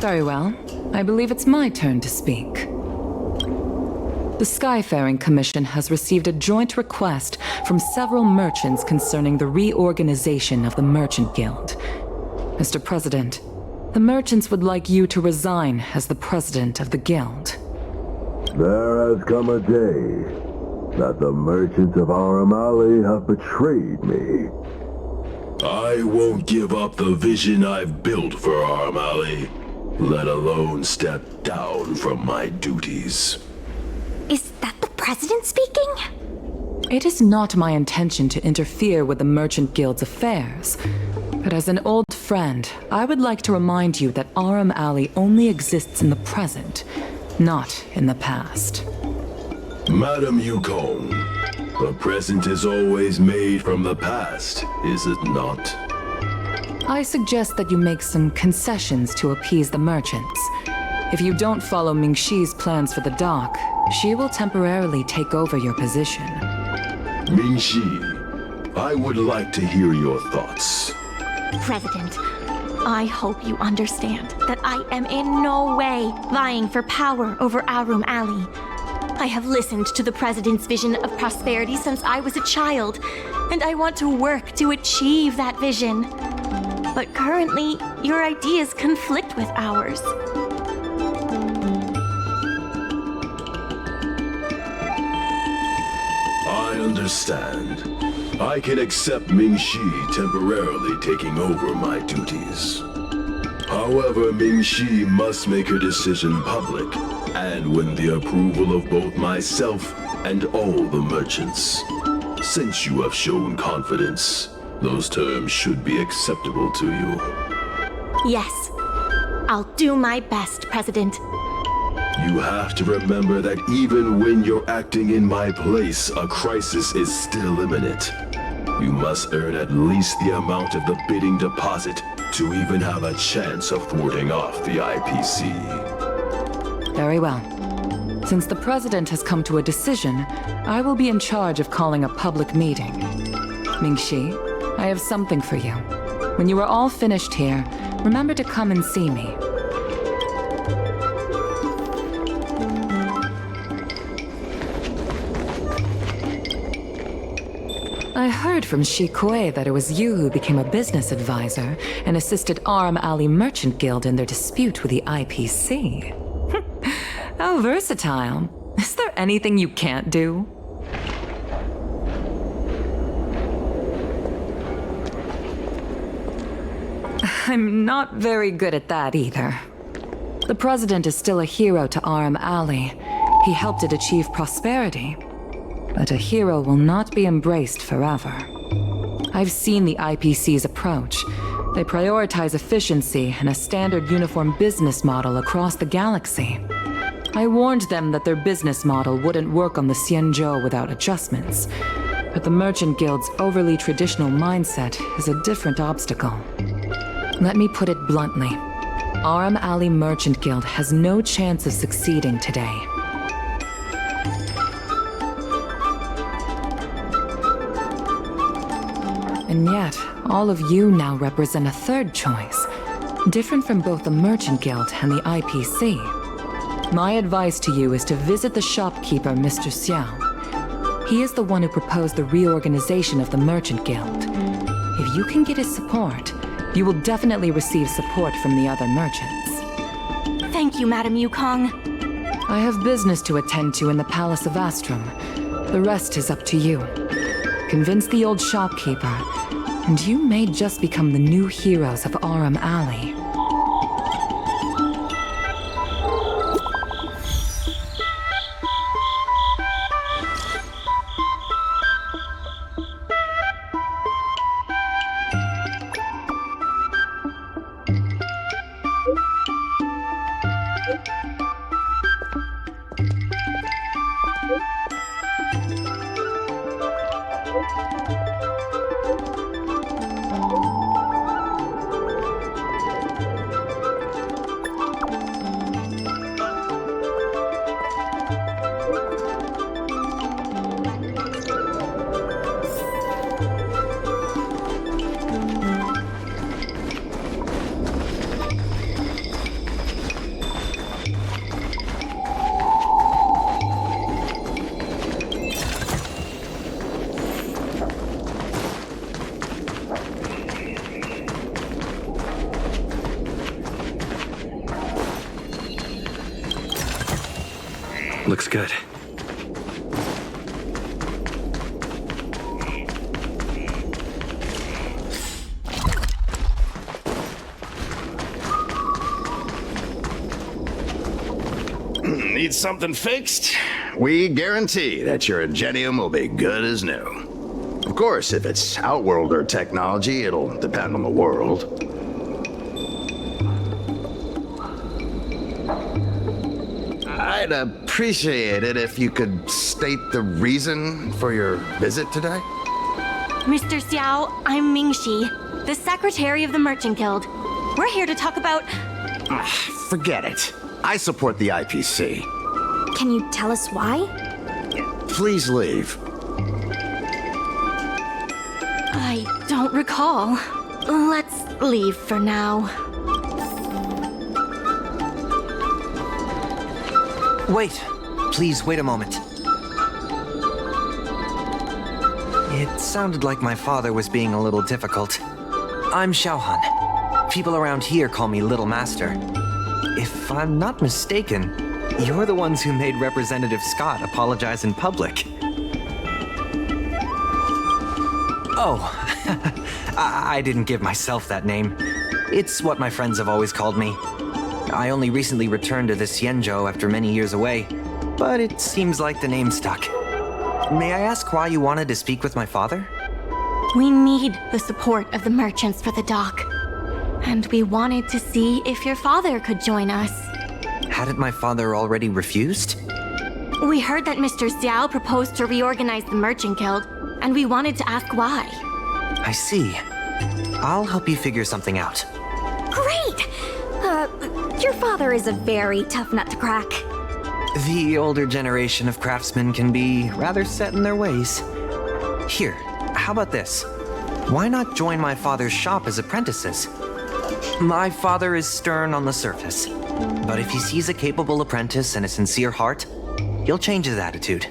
Very well. I believe it's my turn to speak. The Skyfaring Commission has received a joint request from several merchants concerning the reorganization of the Merchant Guild. Mr. President, the merchants would like you to resign as the president of the guild. There has come a day that the merchants of Aurum Alley have betrayed me. I won't give up the vision I've built for Aurum Alley, let alone step down from my duties. Is that the president speaking? It is not my intention to interfere with the Merchant Guild's affairs, but as an old friend, I would like to remind you that Aurum Alley only exists in the present, not in the past. Madam Yukong, the present is always made from the past, is it not? I suggest that you make some concessions to appease the merchants. If you don't follow Mingxi's plans for the dock, she will temporarily take over your position. Mingxi, I would like to hear your thoughts. President, I hope you understand that I am in no way vying for power over Aurum Alley. I have listened to the President's vision of prosperity since I was a child, and I want to work to achieve that vision. But currently, your ideas conflict with ours. I understand. I can accept Mingxi temporarily taking over my duties. However, Mingxi must make her decision public, and win the approval of both myself and all the merchants. Since you have shown confidence, those terms should be acceptable to you. Yes, I'll do my best, President. You have to remember that even when you're acting in my place, a crisis is still imminent. You must earn at least the amount of the bidding deposit to even have a chance of thwarting off the IPC. Very well. Since the president has come to a decision, I will be in charge of calling a public meeting. Mingxi, I have something for you. When you are all finished here, remember to come and see me. I heard from Shi Kuei that it was you who became a business advisor and assisted Aurum Alley Merchant Guild in their dispute with the IPC. How versatile. Is there anything you can't do? I'm not very good at that either. The president is still a hero to Aurum Alley. He helped it achieve prosperity. But a hero will not be embraced forever. I've seen the IPC's approach. They prioritize efficiency and a standard uniform business model across the galaxy. I warned them that their business model wouldn't work on the Xianzhou without adjustments. But the Merchant Guild's overly traditional mindset is a different obstacle. Let me put it bluntly. Aurum Alley Merchant Guild has no chance of succeeding today. And yet, all of you now represent a third choice, different from both the Merchant Guild and the IPC. My advice to you is to visit the shopkeeper, Mr. Xiao. He is the one who proposed the reorganization of the Merchant Guild. If you can get his support, you will definitely receive support from the other merchants. Thank you, Madam Yukong. I have business to attend to in the Palace of Astrum. The rest is up to you. Convince the old shopkeeper, and you may just become the new heroes of Aurum Alley. Looks good. Need something fixed? We guarantee that your Ingenium will be good as new. Of course, if it's Outworlder technology, it'll depend on the world. I'd appreciate it if you could state the reason for your visit today. Mr. Xiao, I'm Mingxi, the secretary of the Merchant Guild. We're here to talk about... Forget it. I support the IPC. Can you tell us why? Please leave. I don't recall. Let's leave for now. Wait. Please wait a moment. It sounded like my father was being a little difficult. I'm Xiaohan. People around here call me Little Master. If I'm not mistaken, you're the ones who made Representative Scott apologize in public. Oh, I didn't give myself that name. It's what my friends have always called me. I only recently returned to the Xianzhou after many years away, but it seems like the name stuck. May I ask why you wanted to speak with my father? We need the support of the merchants for the dock. And we wanted to see if your father could join us. Hadn't my father already refused? We heard that Mr. Xiao proposed to reorganize the Merchant Guild, and we wanted to ask why. I see. I'll help you figure something out. Great! Your father is a very tough nut to crack. The older generation of craftsmen can be rather set in their ways. Here, how about this? Why not join my father's shop as apprentices? My father is stern on the surface, but if he sees a capable apprentice and a sincere heart, he'll change his attitude.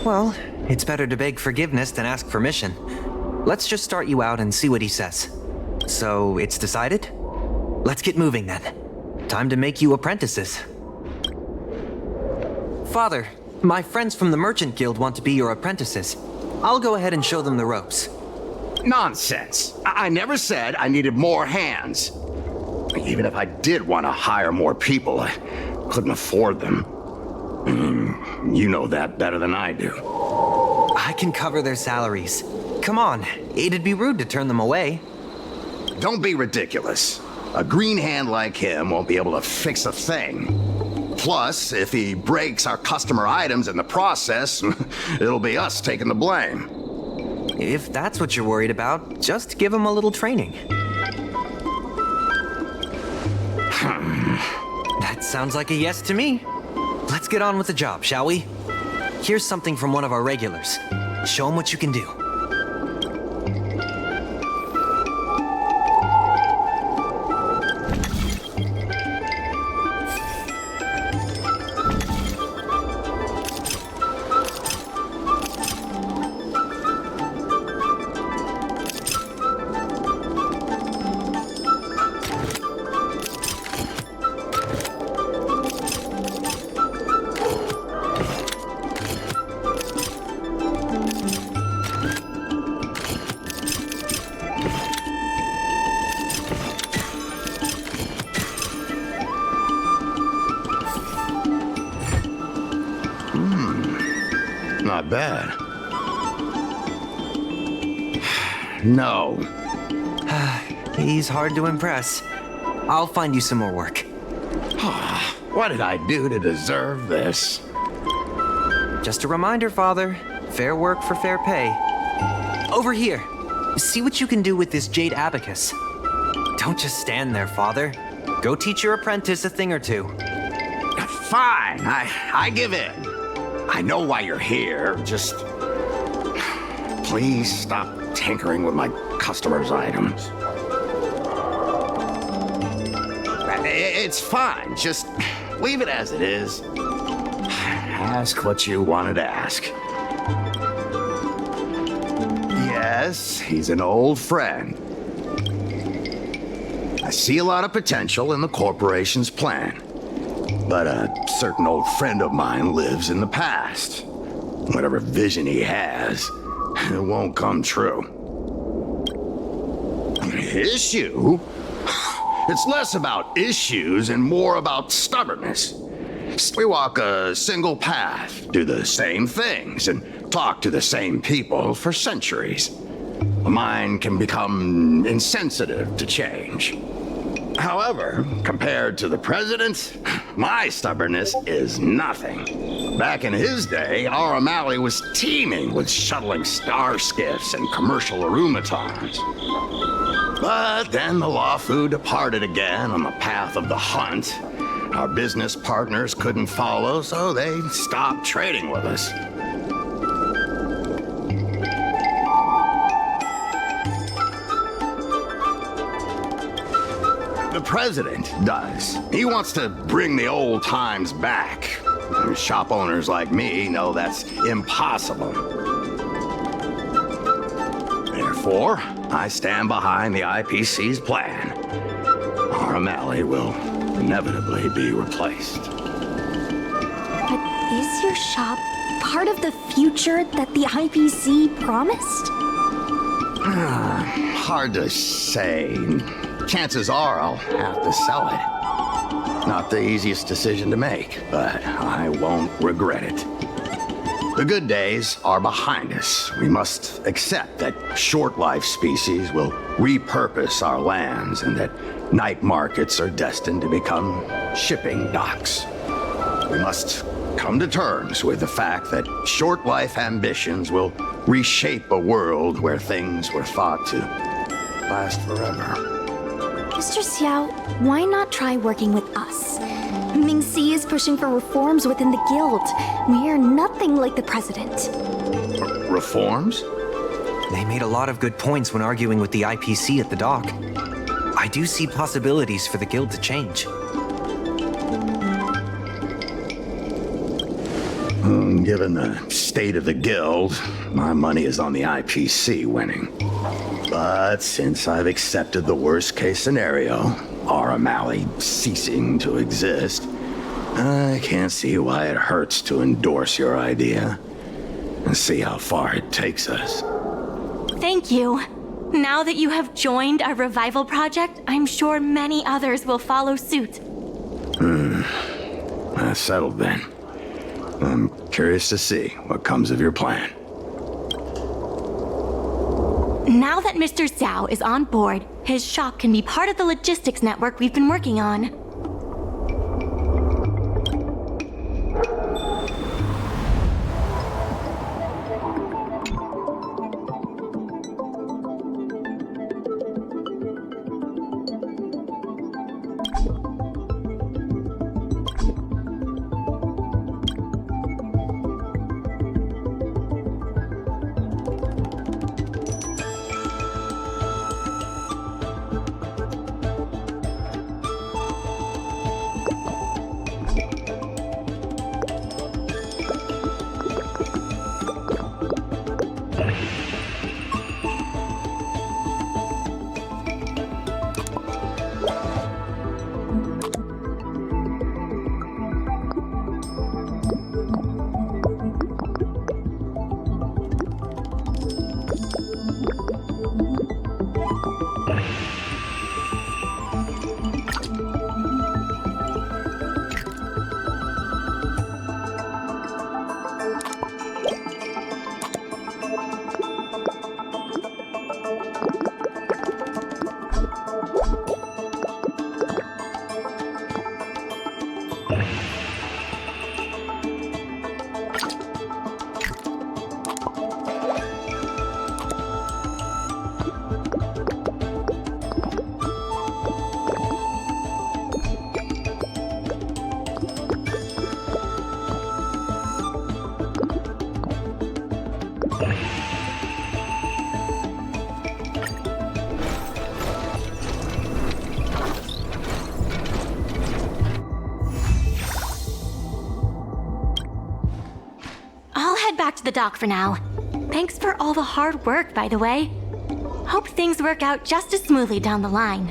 Well, it's better to beg forgiveness than ask permission. Let's just start you out and see what he says. So, it's decided? Let's get moving then. Time to make you apprentices. Father, my friends from the Merchant Guild want to be your apprentices. I'll go ahead and show them the ropes. Nonsense. I never said I needed more hands. Even if I did want to hire more people, I couldn't afford them. You know that better than I do. I can cover their salaries. Come on, it'd be rude to turn them away. Don't be ridiculous. A green hand like him won't be able to fix a thing. Plus, if he breaks our customer items in the process, it'll be us taking the blame. If that's what you're worried about, just give him a little training. That sounds like a yes to me. Let's get on with the job, shall we? Here's something from one of our regulars. Show him what you can do. Not bad. No. He's hard to impress. I'll find you some more work. What did I do to deserve this? Just a reminder, Father. Fair work for fair pay. Over here. See what you can do with this jade abacus. Don't just stand there, Father. Go teach your apprentice a thing or two. Fine, I give in. I know why you're here, just... Please stop tinkering with my customers' items. It's fine, just leave it as it is. Ask what you wanted to ask. Yes, he's an old friend. I see a lot of potential in the corporation's plan. But a certain old friend of mine lives in the past. Whatever vision he has, it won't come true. Issue? It's less about issues and more about stubbornness. We walk a single path, do the same things, and talk to the same people for centuries. The mind can become insensitive to change. However, compared to the president, my stubbornness is nothing. Back in his day, Aurum Alley was teeming with shuttling starskiffs and commercial automatons. But then the Lawfu departed again on the path of the hunt. Our business partners couldn't follow, so they stopped trading with us. The president does. He wants to bring the old times back. Shop owners like me know that's impossible. Therefore, I stand behind the IPC's plan. Aurum Alley will inevitably be replaced. But is your shop part of the future that the IPC promised? Hard to say. Chances are I'll have to sell it. Not the easiest decision to make, but I won't regret it. The good days are behind us. We must accept that short-life species will repurpose our lands and that night markets are destined to become shipping docks. We must come to terms with the fact that short-life ambitions will reshape a world where things were thought to last forever. Mr. Xiao, why not try working with us? Ming-Si is pushing for reforms within the guild. We are nothing like the president. Reforms? They made a lot of good points when arguing with the IPC at the dock. I do see possibilities for the guild to change. Given the state of the guild, my money is on the IPC winning. But since I've accepted the worst-case scenario, Aurum Alley ceasing to exist, I can't see why it hurts to endorse your idea and see how far it takes us. Thank you. Now that you have joined our revival project, I'm sure many others will follow suit. That's settled then. I'm curious to see what comes of your plan. Now that Mr. Xiao is on board, his shop can be part of the logistics network we've been working on. Back to the dock for now. Thanks for all the hard work, by the way. Hope things work out just as smoothly down the line.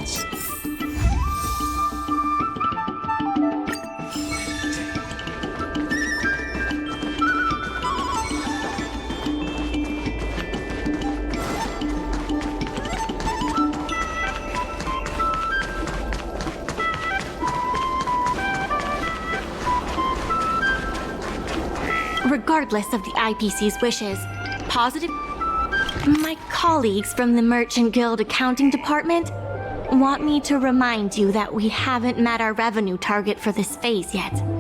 needs. Regardless of the IPC's wishes, positive. My colleagues from the Merchant Guild accounting department want me to remind you that we haven't met our revenue target for this phase yet.